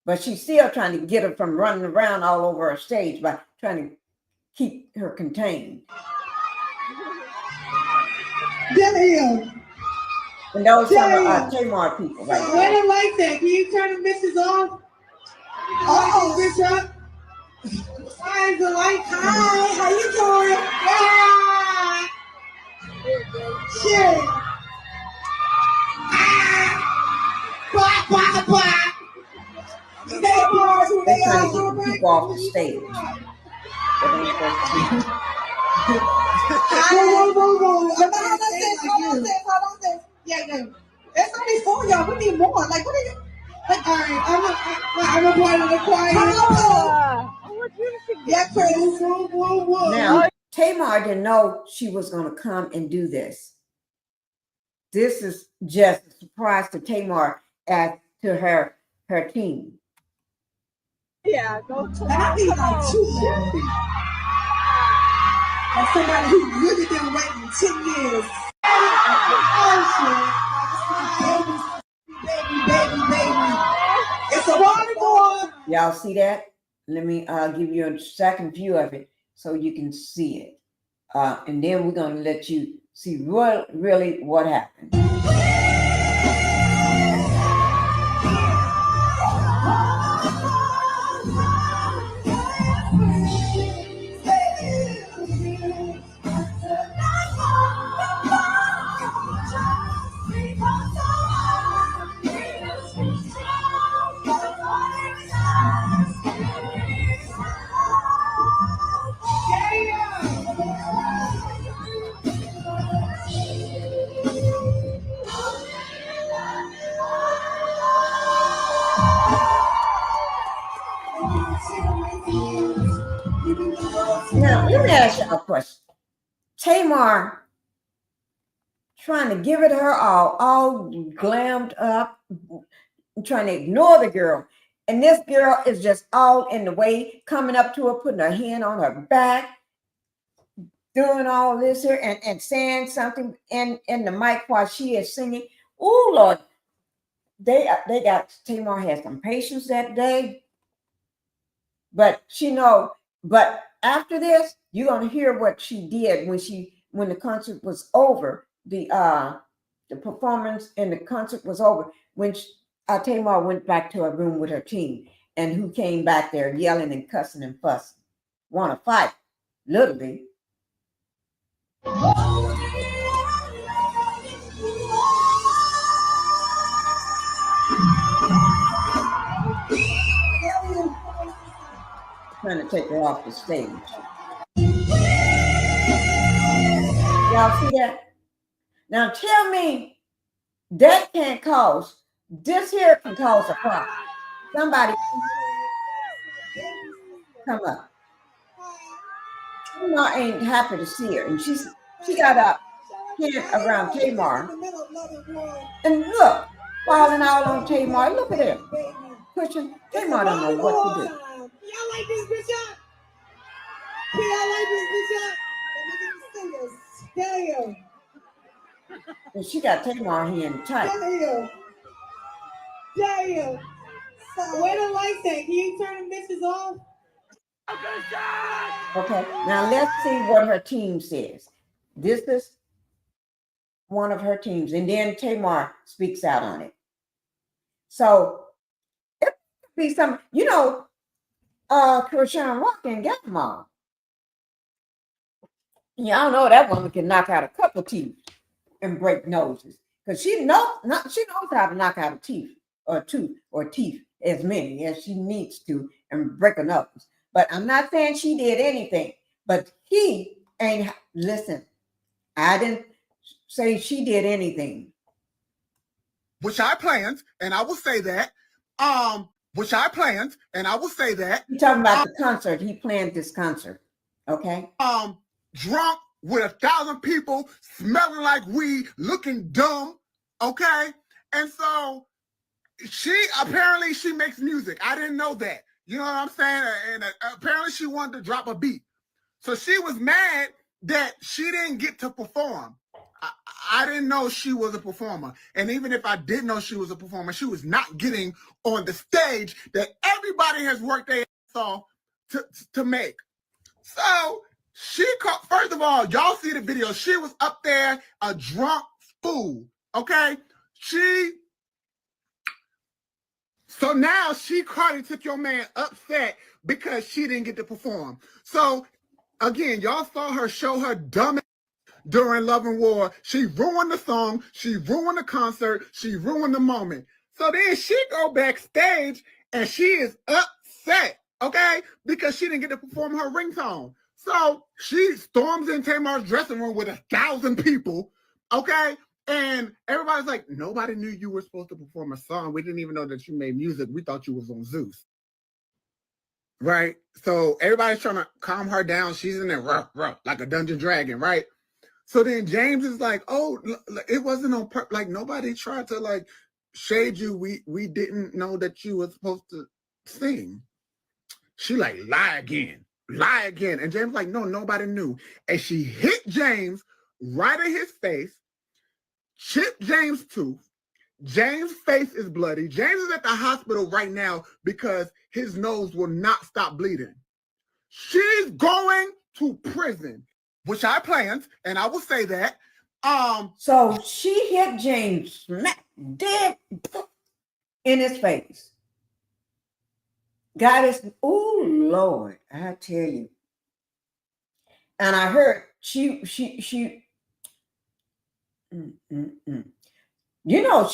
But she's still trying to get her from running around all over her stage by trying to keep her contained. Damn. And those are Tamar people, right? I don't like that. Can you turn the bitches off? Oh, bitch up. Hi, the light. Hi, how you doing? Shit. Bye, bye, bye. They're trying to get the people off the stage. Yeah. It's only 4 y'all. We need more. Like, what are you? Like, all right, I'm a part of the choir. Yeah, Chris. Now, Tamar didn't know she was going to come and do this. This is just a surprise to Tamar as to her team. Yeah, go to. I need like 2 more. As somebody who really been waiting 10 years. Baby. It's a volleyball. Y'all see that? Let me give you a second view of it so you can see it. And then we're going to let you see really what happened. Now, let me ask you a question. Tamar trying to give it her all glammed up, trying to ignore the girl. And this girl is just all in the way, coming up to her, putting her hand on her back, doing all this here and saying something in the mic while she is singing. Oh, Lord. They got, Tamar had some patience that day. But but after this, you're gonna hear what she did when the concert was over. The performance and the concert was over. When Tamar went back to her room with her team, and who came back there yelling and cussing and fussing, want to fight, literally. Trying to take her off the stage. Y'all see that? Now tell me that can't cause, this here can cause a problem. Somebody come up. Tamar ain't happy to see her. And she got a hand around Tamar. And look, falling out on Tamar. Look at him. Pushing. Tamar don't know what to do. Y'all like this bitch up? Y'all like this bitch up? Let me get the singers. Damn. And she got Tamar hand tight. Damn. So where the lights at? He ain't turning bitches off? Okay, now let's see what her team says. This is one of her teams. And then Tamar speaks out on it. So it could be some, Krishan Rock and get them all. Y'all know that woman can knock out a couple teeth and break noses. Because she knows how to knock out a teeth or two or teeth as many as she needs to and break a nose. But I'm not saying she did anything. But he ain't, listen, I didn't say she did anything. Which I planned, and I will say that. Which I planned, and I will say that. You're talking about the concert. He planned this concert. Okay. Drunk with 1,000 people, smelling like weed, looking dumb. Okay. And so apparently she makes music. I didn't know that. You know what I'm saying? And apparently she wanted to drop a beat. So she was mad that she didn't get to perform. I didn't know she was a performer. And even if I did know she was a performer, she was not getting on the stage that everybody has worked their ass off to make. So she called, first of all, y'all see the video. She was up there, a drunk fool. Okay? So now she caught and took your man upset because she didn't get to perform. So again, y'all saw her show her dumb during Love and War. She ruined the song. She ruined the concert. She ruined the moment. So then she go backstage and she is upset, okay? Because she didn't get to perform her ringtone. So she storms in Tamar's dressing room with 1,000 people, okay? And everybody's like, nobody knew you were supposed to perform a song. We didn't even know that you made music. We thought you was on Zeus. Right? So everybody's trying to calm her down. She's in there rough, like a dungeon dragon, right? So then James is like, oh, it wasn't on purpose. Like, nobody tried to, like, shade you. We didn't know that you were supposed to sing. She like, lie again. And James like, no, nobody knew. And she hit James right in his face, chipped James' tooth. James' face is bloody. James is at the hospital right now because his nose will not stop bleeding. She's going to prison, which I planned, and I will say that. So she hit James smack dead in his face. God is, oh Lord, I tell you. And I heard you know,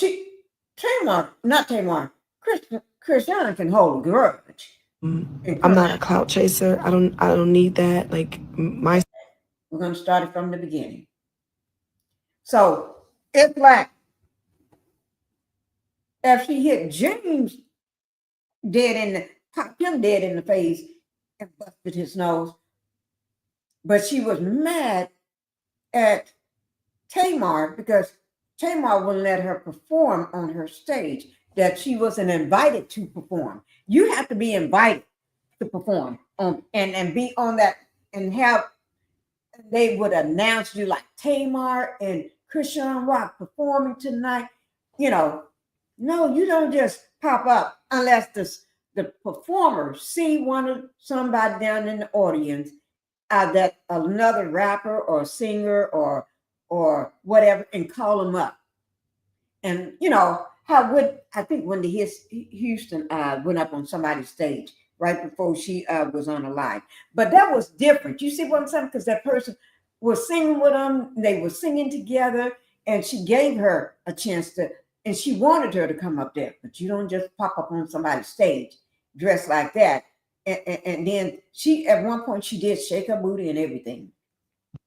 Christian can hold a grudge. I'm not a clout chaser. I don't need that. Like my. We're gonna start it from the beginning. So it's like if she hit James popped him dead in the face and busted his nose, but she was mad at Tamar because Tamar wouldn't let her perform on her stage, that she wasn't invited to perform. You have to be invited to perform on and be on that and have, they would announce you like Tamar and Christian Rock performing tonight. You know, no, you don't just pop up unless the performer see somebody down in the audience that another rapper or singer or whatever, and call them up. And you know how I think when Houston went up on somebody's stage right before she was on a live, but that was different. You see what I'm saying? Because that person was singing with them, they were singing together, and she gave her a chance to, and she wanted her to come up there. But you don't just pop up on somebody's stage dressed like that. And then she, at one point, she did shake her booty and everything.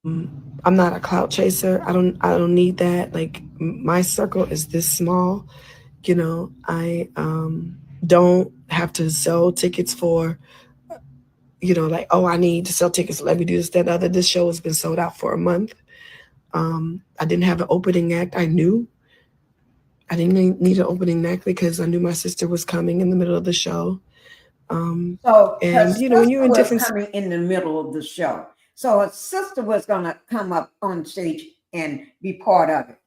I'm not a clout chaser. I don't need that. Like my circle is this small. You know, I don't have to sell tickets for, you know, like, oh, I need to sell tickets. Let me do this, that, and other. This show has been sold out for a month. I didn't have an opening act. I knew I didn't need an opening act because I knew my sister was coming in the middle of the show. So and you know, when you're in different coming in the middle of the show. So her sister was gonna come up on stage and be part of it.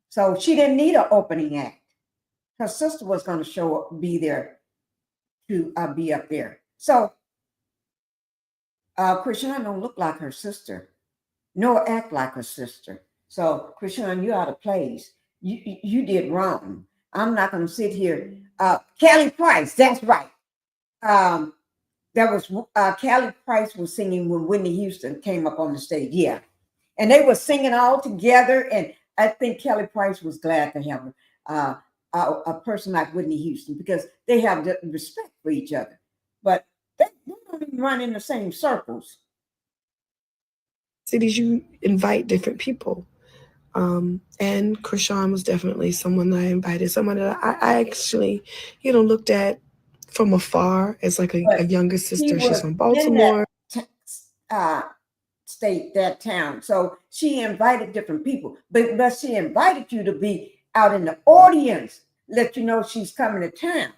So she didn't need an opening act. Her sister was gonna be there to be up there. So Christian don't look like her sister, nor act like her sister. So Christian, you're out of place. You did wrong. I'm not gonna sit here. Kelly Price, that's right. That was Kelly Price was singing when Whitney Houston came up on the stage. Yeah. And they were singing all together. And I think Kelly Price was glad to have a person like Whitney Houston because they have the respect for each other. But they don't even run in the same circles. cities, you invite different people. And Krishan was definitely someone that I invited, someone that I actually, you know, looked at from afar as like a younger sister. She's from Baltimore. State, that town. So she invited different people, but she invited you to be out in the audience, let you know she's coming to town,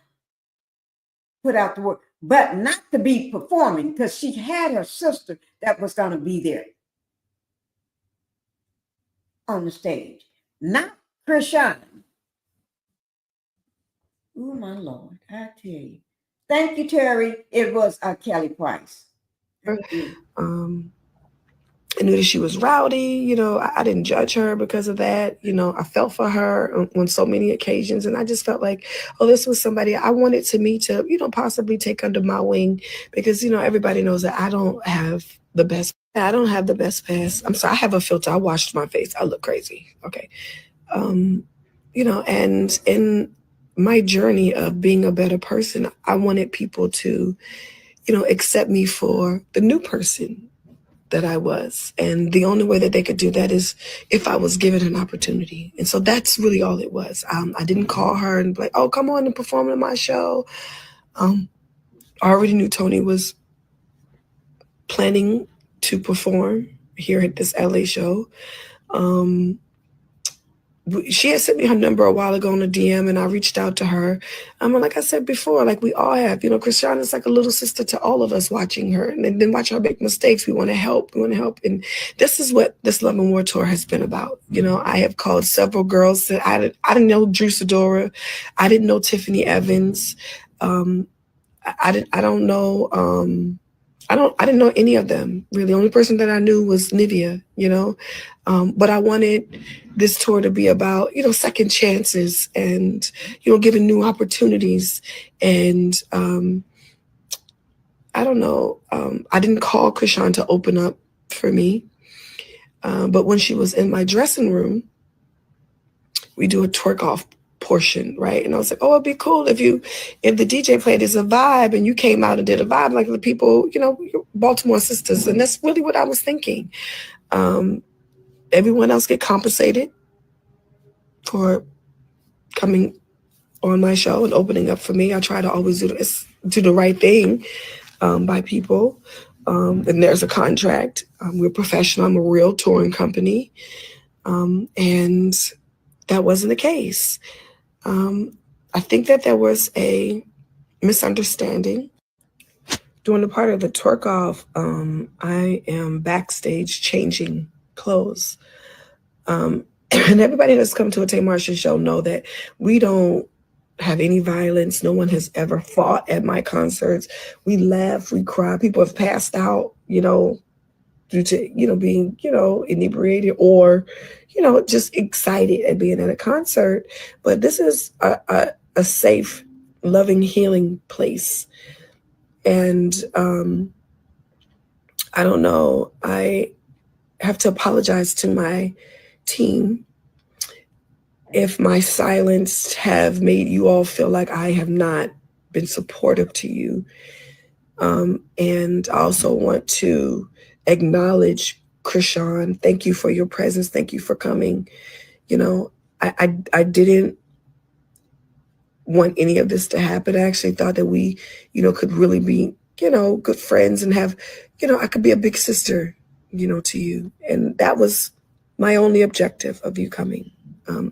put out the word, but not to be performing because she had her sister that was going to be there on the stage, not Krishan. Oh my Lord, I tell you. Thank you, Terry. It was Kelly Price. I knew that she was rowdy. You know, I didn't judge her because of that. You know, I felt for her on so many occasions. And I just felt like, oh, this was somebody I wanted to meet, to, you know, possibly take under my wing because, you know, everybody knows that I don't have the best I don't have the best past. I'm sorry, I have a filter. I washed my face. I look crazy. Okay. You know, and in my journey of being a better person, I wanted people to, you know, accept me for the new person that I was. And the only way that they could do that is if I was given an opportunity. And so that's really all it was. I didn't call her and be like, oh, come on and perform in my show. I already knew Tony was planning to perform here at this LA show. She had sent me her number a while ago on a DM, and I reached out to her. Like I said before, like we all have, you know, Christiana is like a little sister to all of us watching her, and then watch her make mistakes. We want to help. And this is what this Love and War tour has been about. You know, I have called several girls that I didn't know Drew Sidora. I didn't know Tiffany Evans. I didn't know any of them, really. The only person that I knew was Nivea, you know. But I wanted this tour to be about, you know, second chances and, you know, giving new opportunities. And I don't know. I didn't call Krishan to open up for me. But when she was in my dressing room, we do a twerk off portion, right? And I was like, oh, it'd be cool if the DJ played as a vibe and you came out and did a vibe like the people, you know, Baltimore sisters. And that's really what I was thinking. Everyone else get compensated for coming on my show and opening up for me. I try to always do the right thing by people. And there's a contract. We're professional. I'm a real touring company. And that wasn't the case. I think that there was a misunderstanding. During the part of the twerk off, I am backstage changing clothes. And everybody that's come to a Tamar show know that we don't have any violence. No one has ever fought at my concerts. We laugh, we cry. People have passed out, you know, due to, you know, being, you know, inebriated or, you know, just excited at being at a concert. But this is a safe, loving, healing place. And I don't know, I have to apologize to my team if my silence have made you all feel like I have not been supportive to you. And I also want to acknowledge Krishan. Thank you for your presence. Thank you for coming. You know, I didn't want any of this to happen. I actually thought that we, you know, could really be, you know, good friends and have, you know, I could be a big sister, you know, to you. And that was my only objective of you coming.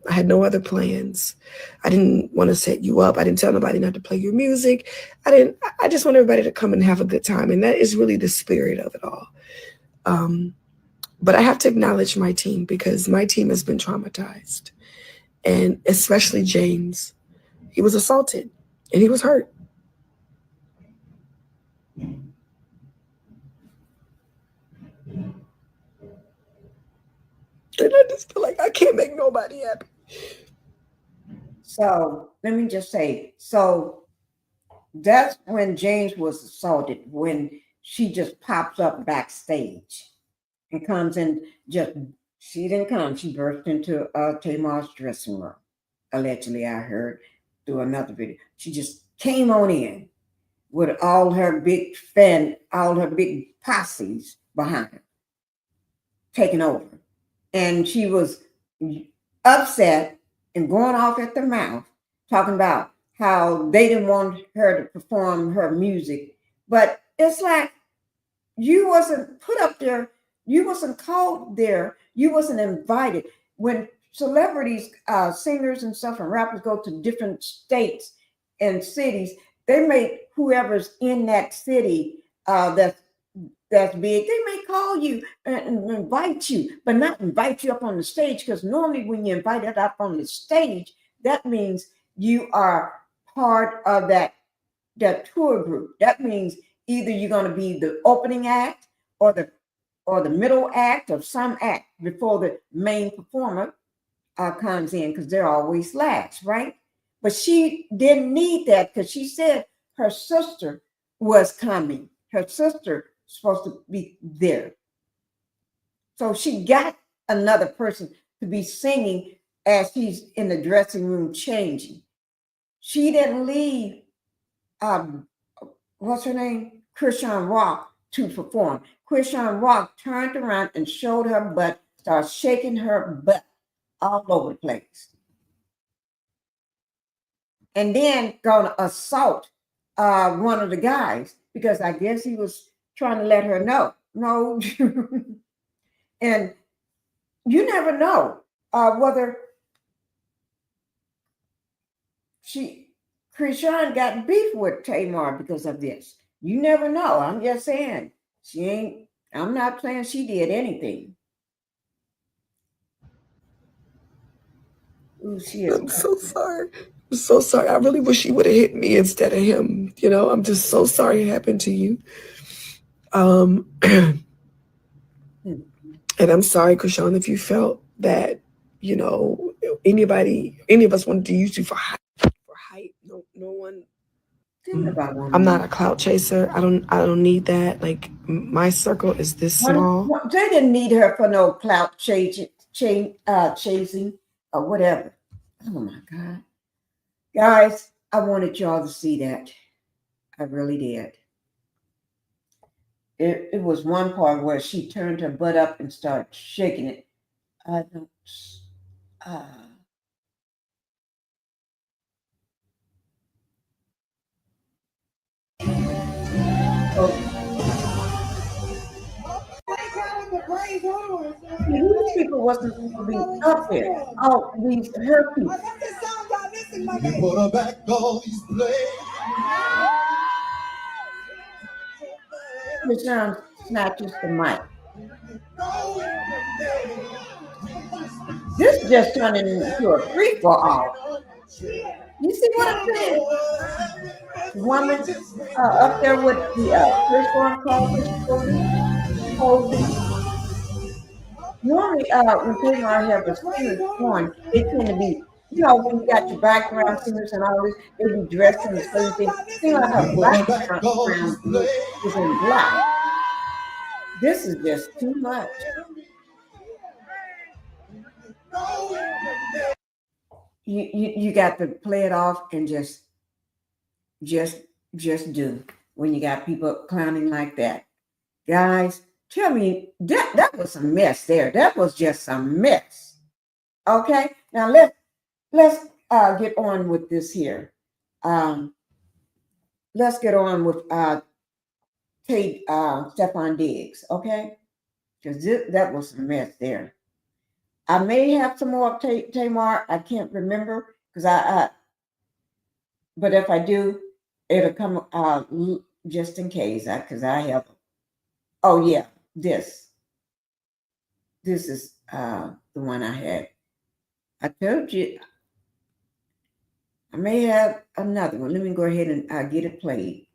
I had no other plans. I didn't want to set you up. I didn't tell nobody not to play your music. I just want everybody to come and have a good time. And that is really the spirit of it all. But I have to acknowledge my team because my team has been traumatized. And especially James. He was assaulted and he was hurt. And I just feel like I can't make nobody happy. So let me just say, so that's when James was assaulted, when she just pops up backstage and comes in, she didn't come, she burst into Tamar's dressing room. Allegedly, I heard through another video. She just came on in with all her big posses behind her, taking over. And she was upset and going off at the mouth, talking about how they didn't want her to perform her music. But it's like, you wasn't put up there, you wasn't called there, you wasn't invited. When celebrities, singers and stuff and rappers go to different states and cities, they make whoever's in that city that's big, they may call you and invite you, but not invite you up on the stage, because normally when you invite it up on the stage, that means you are part of that tour group. That means either you're going to be the opening act or the middle act of some act before the main performer comes in, because they're always last, right? But she didn't need that because she said her sister was coming. Her sister supposed to be there. So she got another person to be singing as he's in the dressing room changing. She didn't leave, what's her name? Christian Rock to perform. Christian Rock turned around and showed her butt, started shaking her butt all over the place. And then gonna assault one of the guys because I guess he was trying to let her know. No. And you never know whether Krishan got beef with Tamar because of this. You never know. I'm just saying. I'm not saying she did anything. Ooh, she is. I'm so sorry. I'm so sorry. I really wish she would have hit me instead of him. You know, I'm just so sorry it happened to you. And I'm sorry, Krishan, if you felt that, you know, any of us wanted to use you for hype. No one. I'm not a clout chaser. I don't need that. Like, my circle is this small. They didn't need her for no clout chasing or whatever. Oh my God. Guys, I wanted y'all to see that. I really did. It was one part where she turned her butt up and started shaking it. I don't. These people wasn't supposed to be up there. Oh, these her people. You put her back all these Krishan snatches the mic. This just turned into a free for all. You see what I'm saying? Woman up there with the first one called normally when Tamar have a singers on, they tend to be, you know, when you got your background singers and all this, they be dressed in the same thing. Seems like her background is in black. This is just too much. You got to play it off and just do when you got people clowning like that. Guys, tell me, that was a mess there. That was just a mess. Okay, now let's get on with this here. Let's get on with Stefon Diggs, okay? Because that was a mess there. I may have some more of Tamar. I can't remember because but if I do, it'll come just in case because I have. Oh yeah, this is the one I had. I told you I may have another one. Let me go ahead and get it played.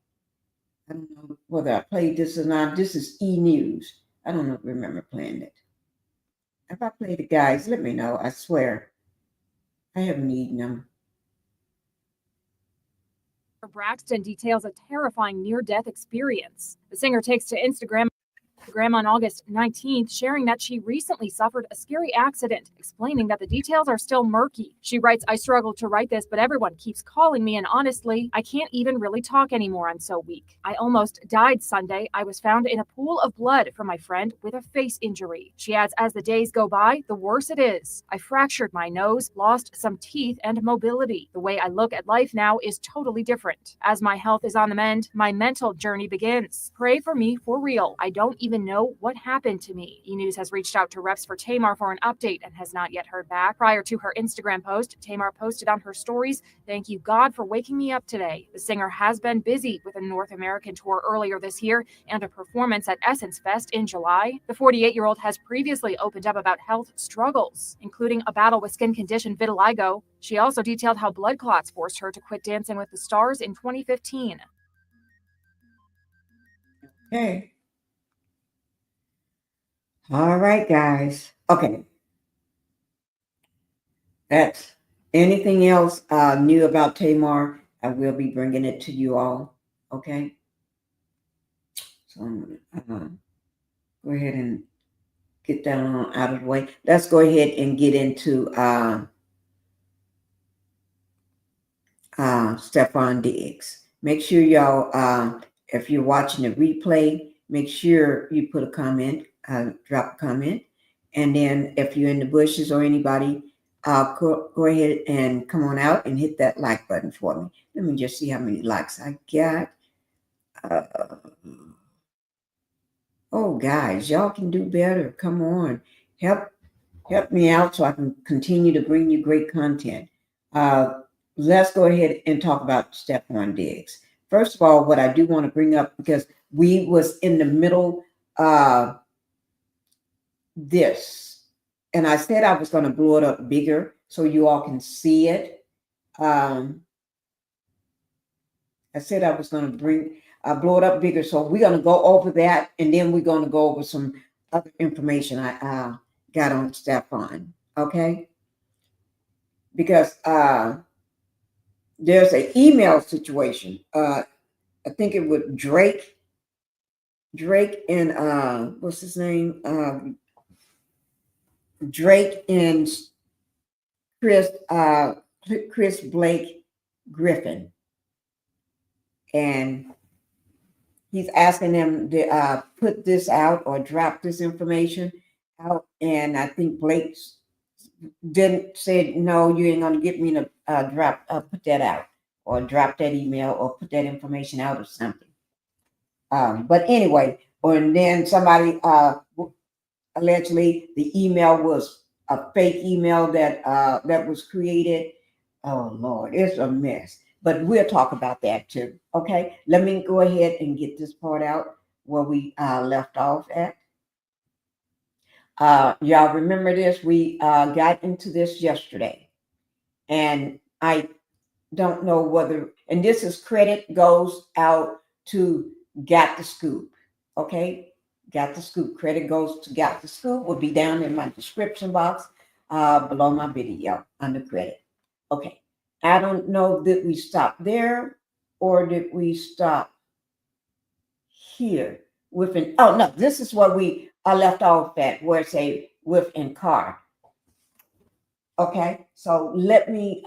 I don't know whether I played this or not. This is E! News. I don't remember playing it. If I played it, guys, let me know. I swear. I haven't eaten them. Braxton details a terrifying near-death experience. The singer takes to Instagram on August 19th, sharing that she recently suffered a scary accident, explaining that the details are still murky. She writes, "I struggled to write this, but everyone keeps calling me, and honestly, I can't even really talk anymore. I'm so weak. I almost died Sunday. I was found in a pool of blood from my friend with a face injury." She adds, "As the days go by, the worse it is. I fractured my nose, lost some teeth and mobility. The way I look at life now is totally different. As my health is on the mend, my mental journey begins. Pray for me for real. I don't even know what happened to me." E! News has reached out to reps for Tamar for an update and has not yet heard back. Prior to her Instagram post, Tamar posted on her stories, "Thank you, God, for waking me up today." The singer has been busy with a North American tour earlier this year and a performance at Essence Fest in July. The 48-year-old has previously opened up about health struggles, including a battle with skin condition vitiligo. She also detailed how blood clots forced her to quit Dancing with the Stars in 2015. Okay. All right, guys. Okay. That's anything else new about Tamar, I will be bringing it to you all. Okay. So I'm going to go ahead and get that on out of the way. Let's go ahead and get into Stefon Diggs. Make sure y'all, if you're watching the replay, make sure you put a comment, drop a comment. And then if you're in the bushes or anybody, go ahead and come on out and hit that like button for me. Let me just see how many likes I got. Oh, guys, y'all can do better. Come on. Help me out so I can continue to bring you great content. Let's go ahead and talk about Stefon Diggs. First of all, what I do want to bring up, because we was in the middle this, and I said I was going to blow it up bigger so you all can see it. I said I was going to blow it up bigger, so we're going to go over that, and then we're going to go over some other information I got on Stefon, okay? Because there's an email situation. I think it was Drake and what's his name? Drake and Chris Blake Griffin, and he's asking them to put this out or drop this information out. And I think Blake said, no, you ain't gonna get me to put that out or drop that email or put that information out or something. But anyway, and then somebody allegedly the email was a fake email that was created. Oh Lord, it's a mess. But we'll talk about that too. Okay, let me go ahead and get this part out where we left off at. Y'all remember this? We got into this yesterday, and I don't know whether, and this is credit goes out to Got the Scoop. Okay, Got the Scoop. Credit goes to Got the Scoop. Will be down in my description box below my video under credit. Okay. I don't know, did we stop there or did we stop here with an, oh no, this is what we left off at, where it's a with and car. Okay, so let me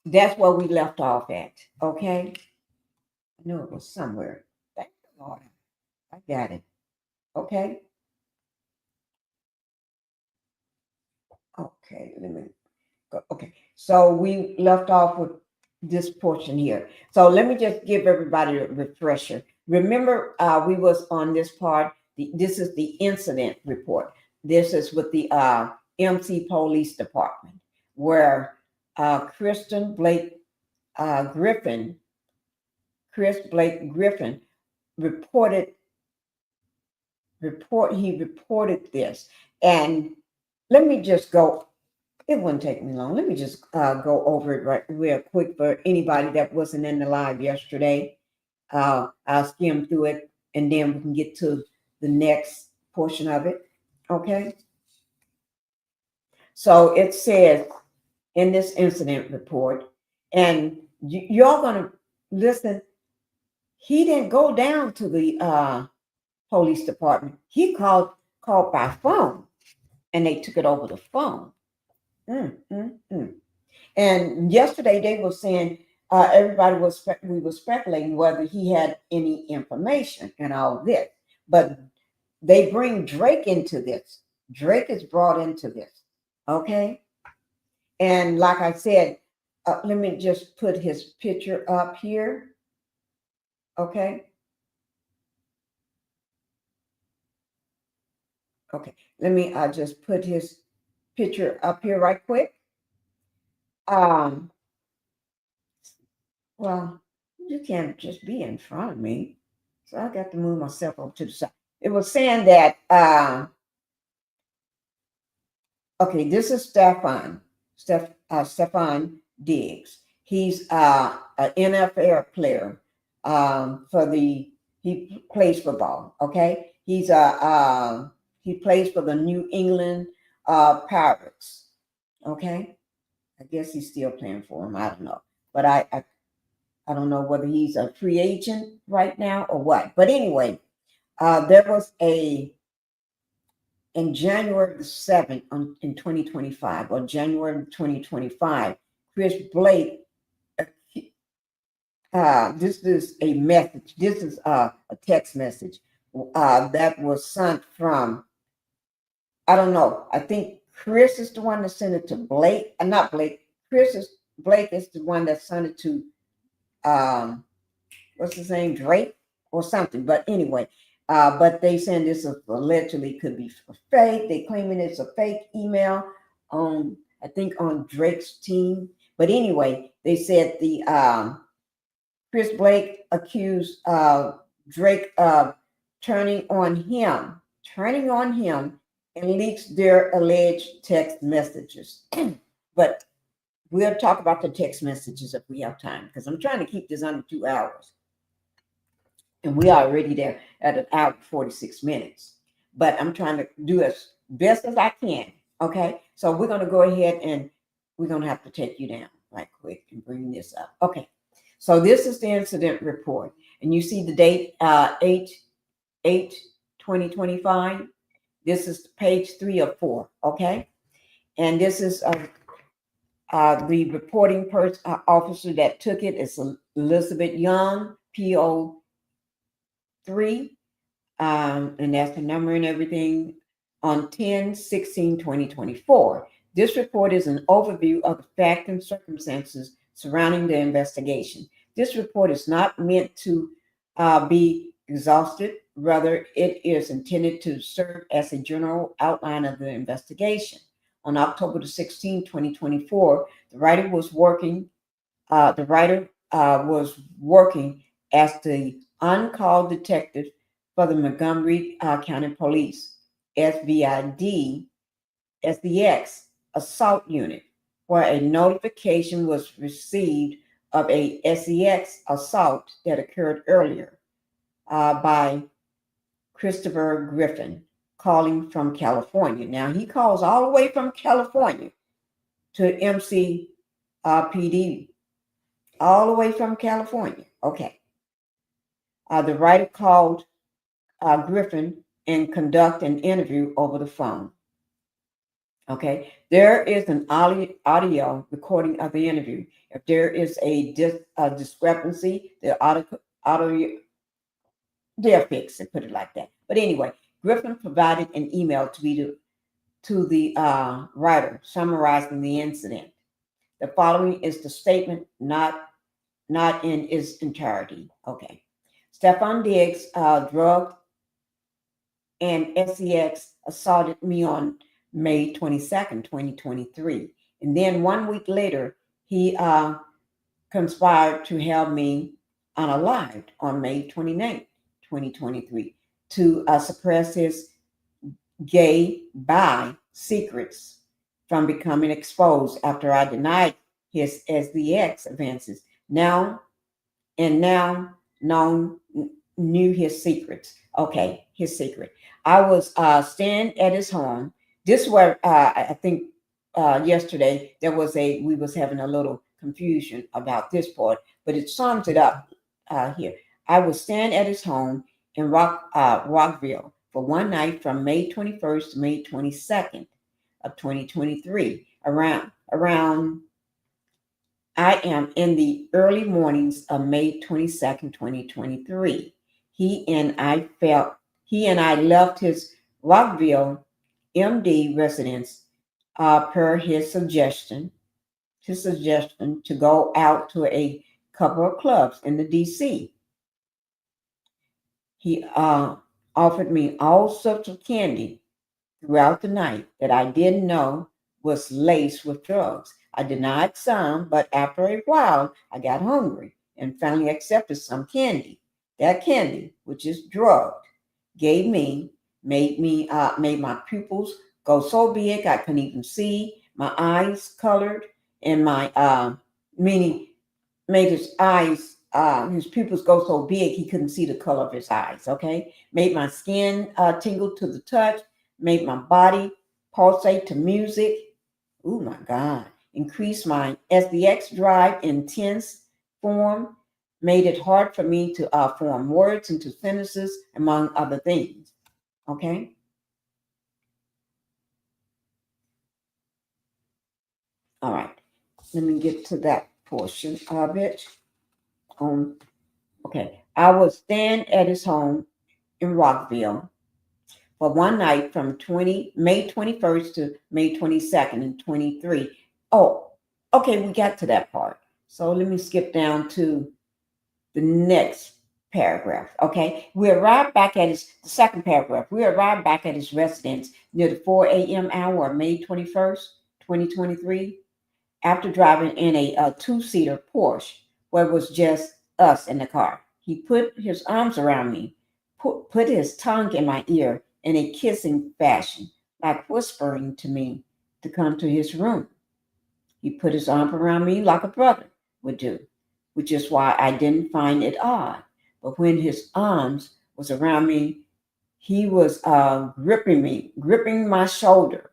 that's where we left off at. Okay, I knew it was somewhere. Thank the Lord, I got it. Okay. Okay, let me go. Okay, so we left off with this portion here. So let me just give everybody a refresher. Remember, we was on this part. This is the incident report. This is with the MC Police Department, where Chris Blake Griffin reported this. And let me just go. It wouldn't take me long. Let me just go over it right real quick for anybody that wasn't in the live yesterday. I'll skim through it, and then we can get to the next portion of it. Okay. So it says in this incident report, and you're going to listen. He didn't go down to the police department. He called by phone, and they took it over the phone. And yesterday they were saying we were speculating whether he had any information and all this, but they bring Drake into this. Drake is brought into this. Okay. And like I said, let me just put his picture up here. Okay. Okay. Let me just put his picture up here right quick. Well, you can't just be in front of me. So I got to move myself over to the side. It was saying that, okay, this is Stefon Diggs. He's an NFL player he plays football, okay? He plays for the New England Pirates, okay? I guess he's still playing for him. I don't know. But I don't know whether he's a free agent right now or what. But anyway, there was a in January the 7th in 2025, or January 2025, Chris Blake, this is a message. This is a text message that was sent from, I don't know. I think Chris is the one that sent it to Blake. Not Blake. Blake is the one that sent it to, what's his name? Drake or something. But anyway, but they saying this is allegedly could be fake. They claiming it's a fake email on, I think, on Drake's team. But anyway, they said the Chris Blake accused Drake of turning on him, and leaks their alleged text messages. But we'll talk about the text messages if we have time, because I'm trying to keep this under 2 hours. And we are already there at an hour 46 minutes. But I'm trying to do as best as I can. Okay. So we're going to go ahead and we're going to have to take you down right quick and bring this up. Okay. So this is the incident report. And you see the date 8/8/2025. This is page 3 of 4. Okay. And this is the reporting officer that took it is Elizabeth Young, PO 3, and that's the number and everything, on 10/16/2024. This report is an overview of the facts and circumstances surrounding the investigation. This report is not meant to be exhaustive. Rather, it is intended to serve as a general outline of the investigation. On October the 16th, 2024, the writer was working as the on-call detective for the Montgomery County Police, SVID-SDX assault unit, where a notification was received of a SEX assault that occurred earlier by Christopher Griffin, calling from California. Now, he calls all the way from California to MCPD, all the way from California. Okay. The writer called Griffin and conduct an interview over the phone. Okay. There is an audio recording of the interview. If there is a discrepancy, the audio, they'll fix it, put it like that. But anyway, Griffin provided an email to the writer summarizing the incident. The following is the statement, not in its entirety. Okay. Stefon Diggs, drug and SEX assaulted me on May 22nd, 2023. And then 1 week later, he conspired to have me unalived on May 29th, 2023, to suppress his gay bi secrets from becoming exposed after I denied his SDX advances. Now knew his secrets. Okay, his secret. I was staying at his home. This was I think yesterday we was having a little confusion about this part, but it sums it up here. I was staying at his home in Rockville for one night from May 21st to May 22nd of 2023. Around I am in the early mornings of May 22nd, 2023. He and I left his Rockville MD residence per his suggestion to go out to a couple of clubs in the DC. He offered me all sorts of candy throughout the night that I didn't know was laced with drugs. I denied some, but after a while, I got hungry and finally accepted some candy. That candy, which is drugged, made my pupils go so big I couldn't even see. My eyes colored, and made his eyes, his pupils go so big he couldn't see the color of his eyes. Okay, made my skin tingle to the touch, made my body pulsate to music. Oh my God. Increased my SDX drive in tense form, made it hard for me to form words into sentences, among other things. Okay. All right. Let me get to that portion of it. Okay. I was staying at his home in Rockville for one night from May 21st to May 22nd in 23. Oh, okay, we got to that part. So let me skip down to the next paragraph. Okay, we arrived back at the second paragraph. We arrived back at his residence near the 4 a.m. hour of May 21st, 2023, after driving in a two-seater Porsche where it was just us in the car. He put his arms around me, put his tongue in my ear in a kissing fashion, like whispering to me to come to his room. He put his arm around me like a brother would do, which is why I didn't find it odd. But when his arms was around me, he was gripping my shoulder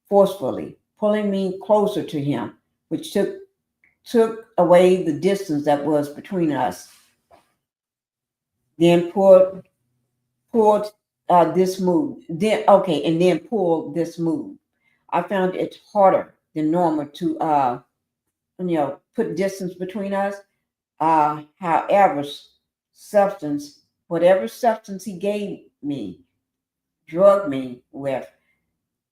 forcefully, pulling me closer to him, which took away the distance that was between us. Then pulled this move. Then pulled this move. I found it harder than normal to put distance between us. However, whatever substance he gave me, drugged me with,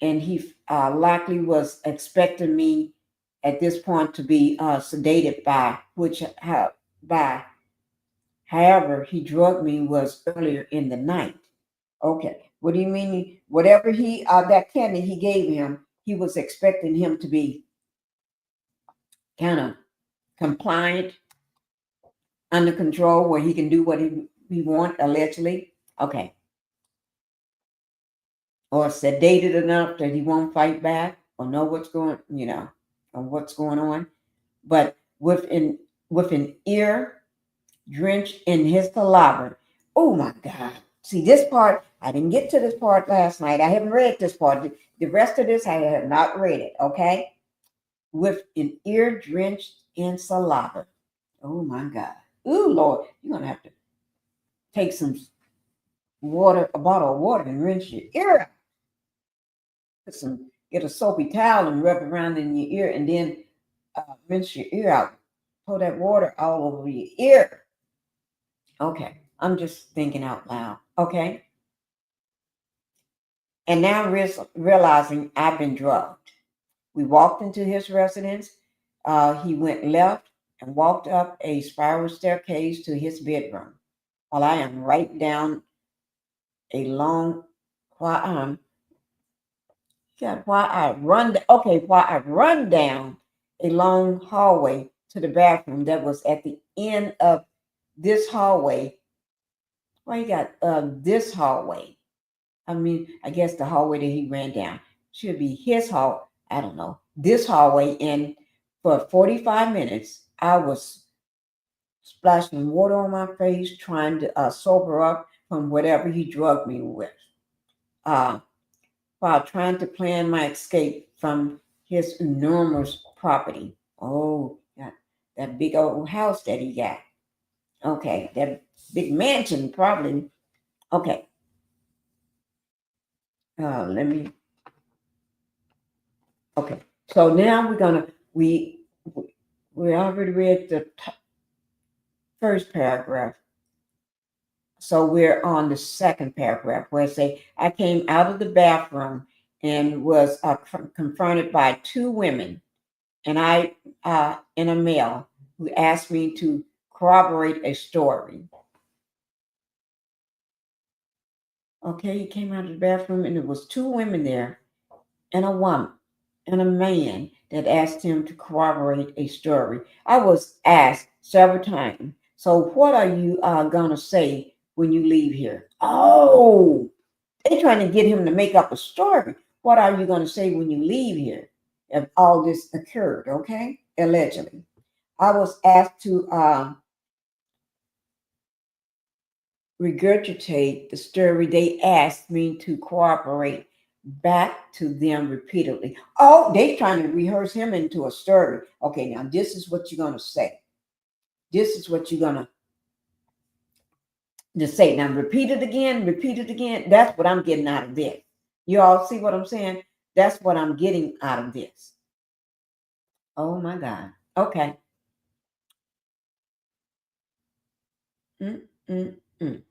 and he likely was expecting me at this point to be sedated however he drugged me was earlier in the night. Okay, what do you mean? Whatever that candy he gave him, he was expecting him to be kind of compliant, under control, where he can do what he want, allegedly. Okay. Or sedated enough that he won't fight back or know what's going on. But with an ear drenched in his saliva. Oh my God. See, this part, I didn't get to this part last night. I haven't read this part. The rest of this, I have not read it, okay? With an ear drenched in saliva. Oh my God. Ooh, Lord, you're going to have to take some water, a bottle of water, and rinse your ear out. Get a soapy towel and rub it around in your ear, and then rinse your ear out. Pour that water all over your ear. Okay, I'm just thinking out loud. Okay. And now realizing I've been drugged. We walked into his residence. He went left and walked up a spiral staircase to his bedroom, while I am right down while I run down a long hallway to the bathroom that was at the end of this hallway. Why you got this hallway? I mean, I guess the hallway that he ran down should be his hall. I don't know. This hallway, and for 45 minutes, I was splashing water on my face, trying to sober up from whatever he drugged me with, while trying to plan my escape from his enormous property. Oh, yeah, that big old house that he got. Okay, that big mansion, probably. Okay. Okay. So now we already read the first paragraph. So we're on the second paragraph where it say, I came out of the bathroom and was confronted by two women and a male who asked me to corroborate a story. Okay, he came out of the bathroom and there was two women there and a woman and a man that asked him to corroborate a story. I was asked several times, so what are you going to say when you leave here? Oh, they're trying to get him to make up a story. What are you going to say when you leave here if all this occurred, okay? Allegedly. I was asked to regurgitate the story they asked me to corroborate back to them repeatedly. Oh, they trying to rehearse him into a story. Okay, now this is what you're going to say. This is what you're going to say. Now repeat it again, repeat it again. That's what I'm getting out of this. You all see what I'm saying? That's what I'm getting out of this. Oh my God. Okay. Mm, mm, mm.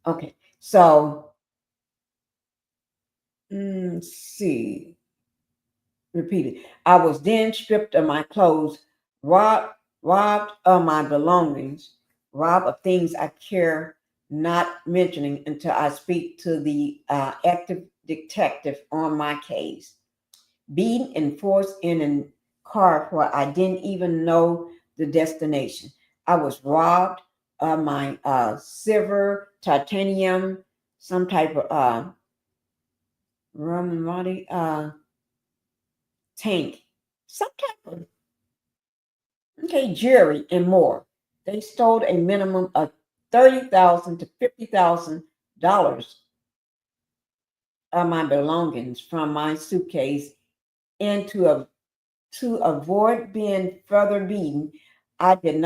Okay. So, let's see. Repeat it. I was then stripped of my clothes, robbed of my belongings, robbed of things I care not mentioning until I speak to the active detective on my case. Being and forced in a car where I didn't even know the destination. I was robbed of my silver, titanium, some type of Romanati tank, some type of jewelry and more. They stole a minimum of $30,000 to $50,000 of my belongings from my suitcase, and to avoid being further beaten, I did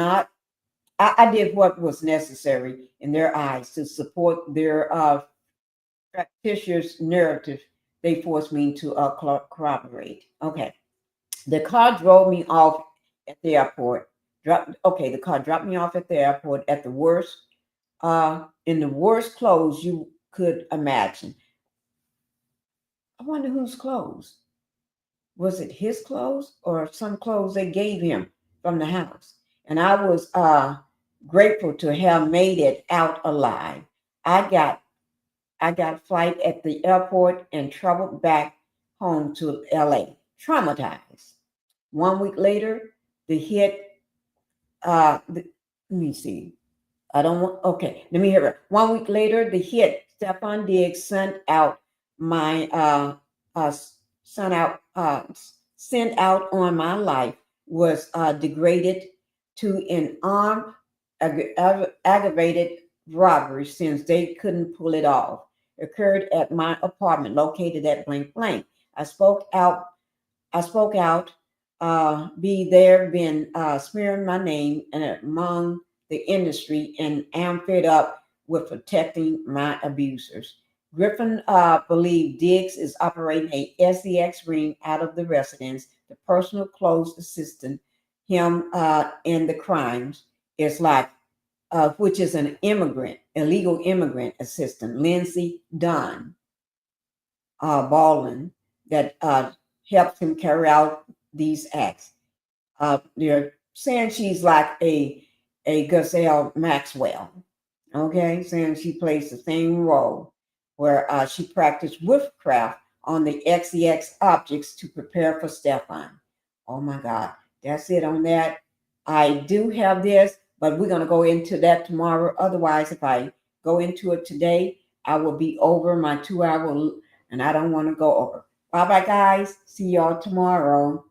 what was necessary in their eyes to support their fictitious narrative. They forced me to corroborate. Okay. The car drove me off at the airport. The car dropped me off at the airport at the worst, in the worst clothes you could imagine. I wonder whose clothes. Was it his clothes or some clothes they gave him from the house? And I was grateful to have made it out alive. I got a flight at the airport and traveled back home to LA, traumatized. 1 week later, the hit. Let me see. I don't want. Okay, let me hear it. 1 week later, the hit Stefon Diggs sent out on my life was degraded to an armed aggravated robbery since they couldn't pull it off. Occurred at my apartment located at blank blank. I spoke out. Be there been smearing my name and among the industry, and am fed up with protecting my abusers. Griffin believed Diggs is operating a SEX ring out of the residence. The personal clothes assistant him in the crimes is like, which is an illegal immigrant assistant, Lindsay Dunn Baldwin, that helps him carry out these acts. They're saying she's like a Gazelle Maxwell, okay? Saying she plays the same role where she practiced witchcraft on the XEX objects to prepare for Stefon. Oh my God, that's it on that. I do have this, but we're going to go into that tomorrow. Otherwise, if I go into it today, I will be over my 2 hour, and I don't want to go over. Bye bye, guys. See y'all tomorrow.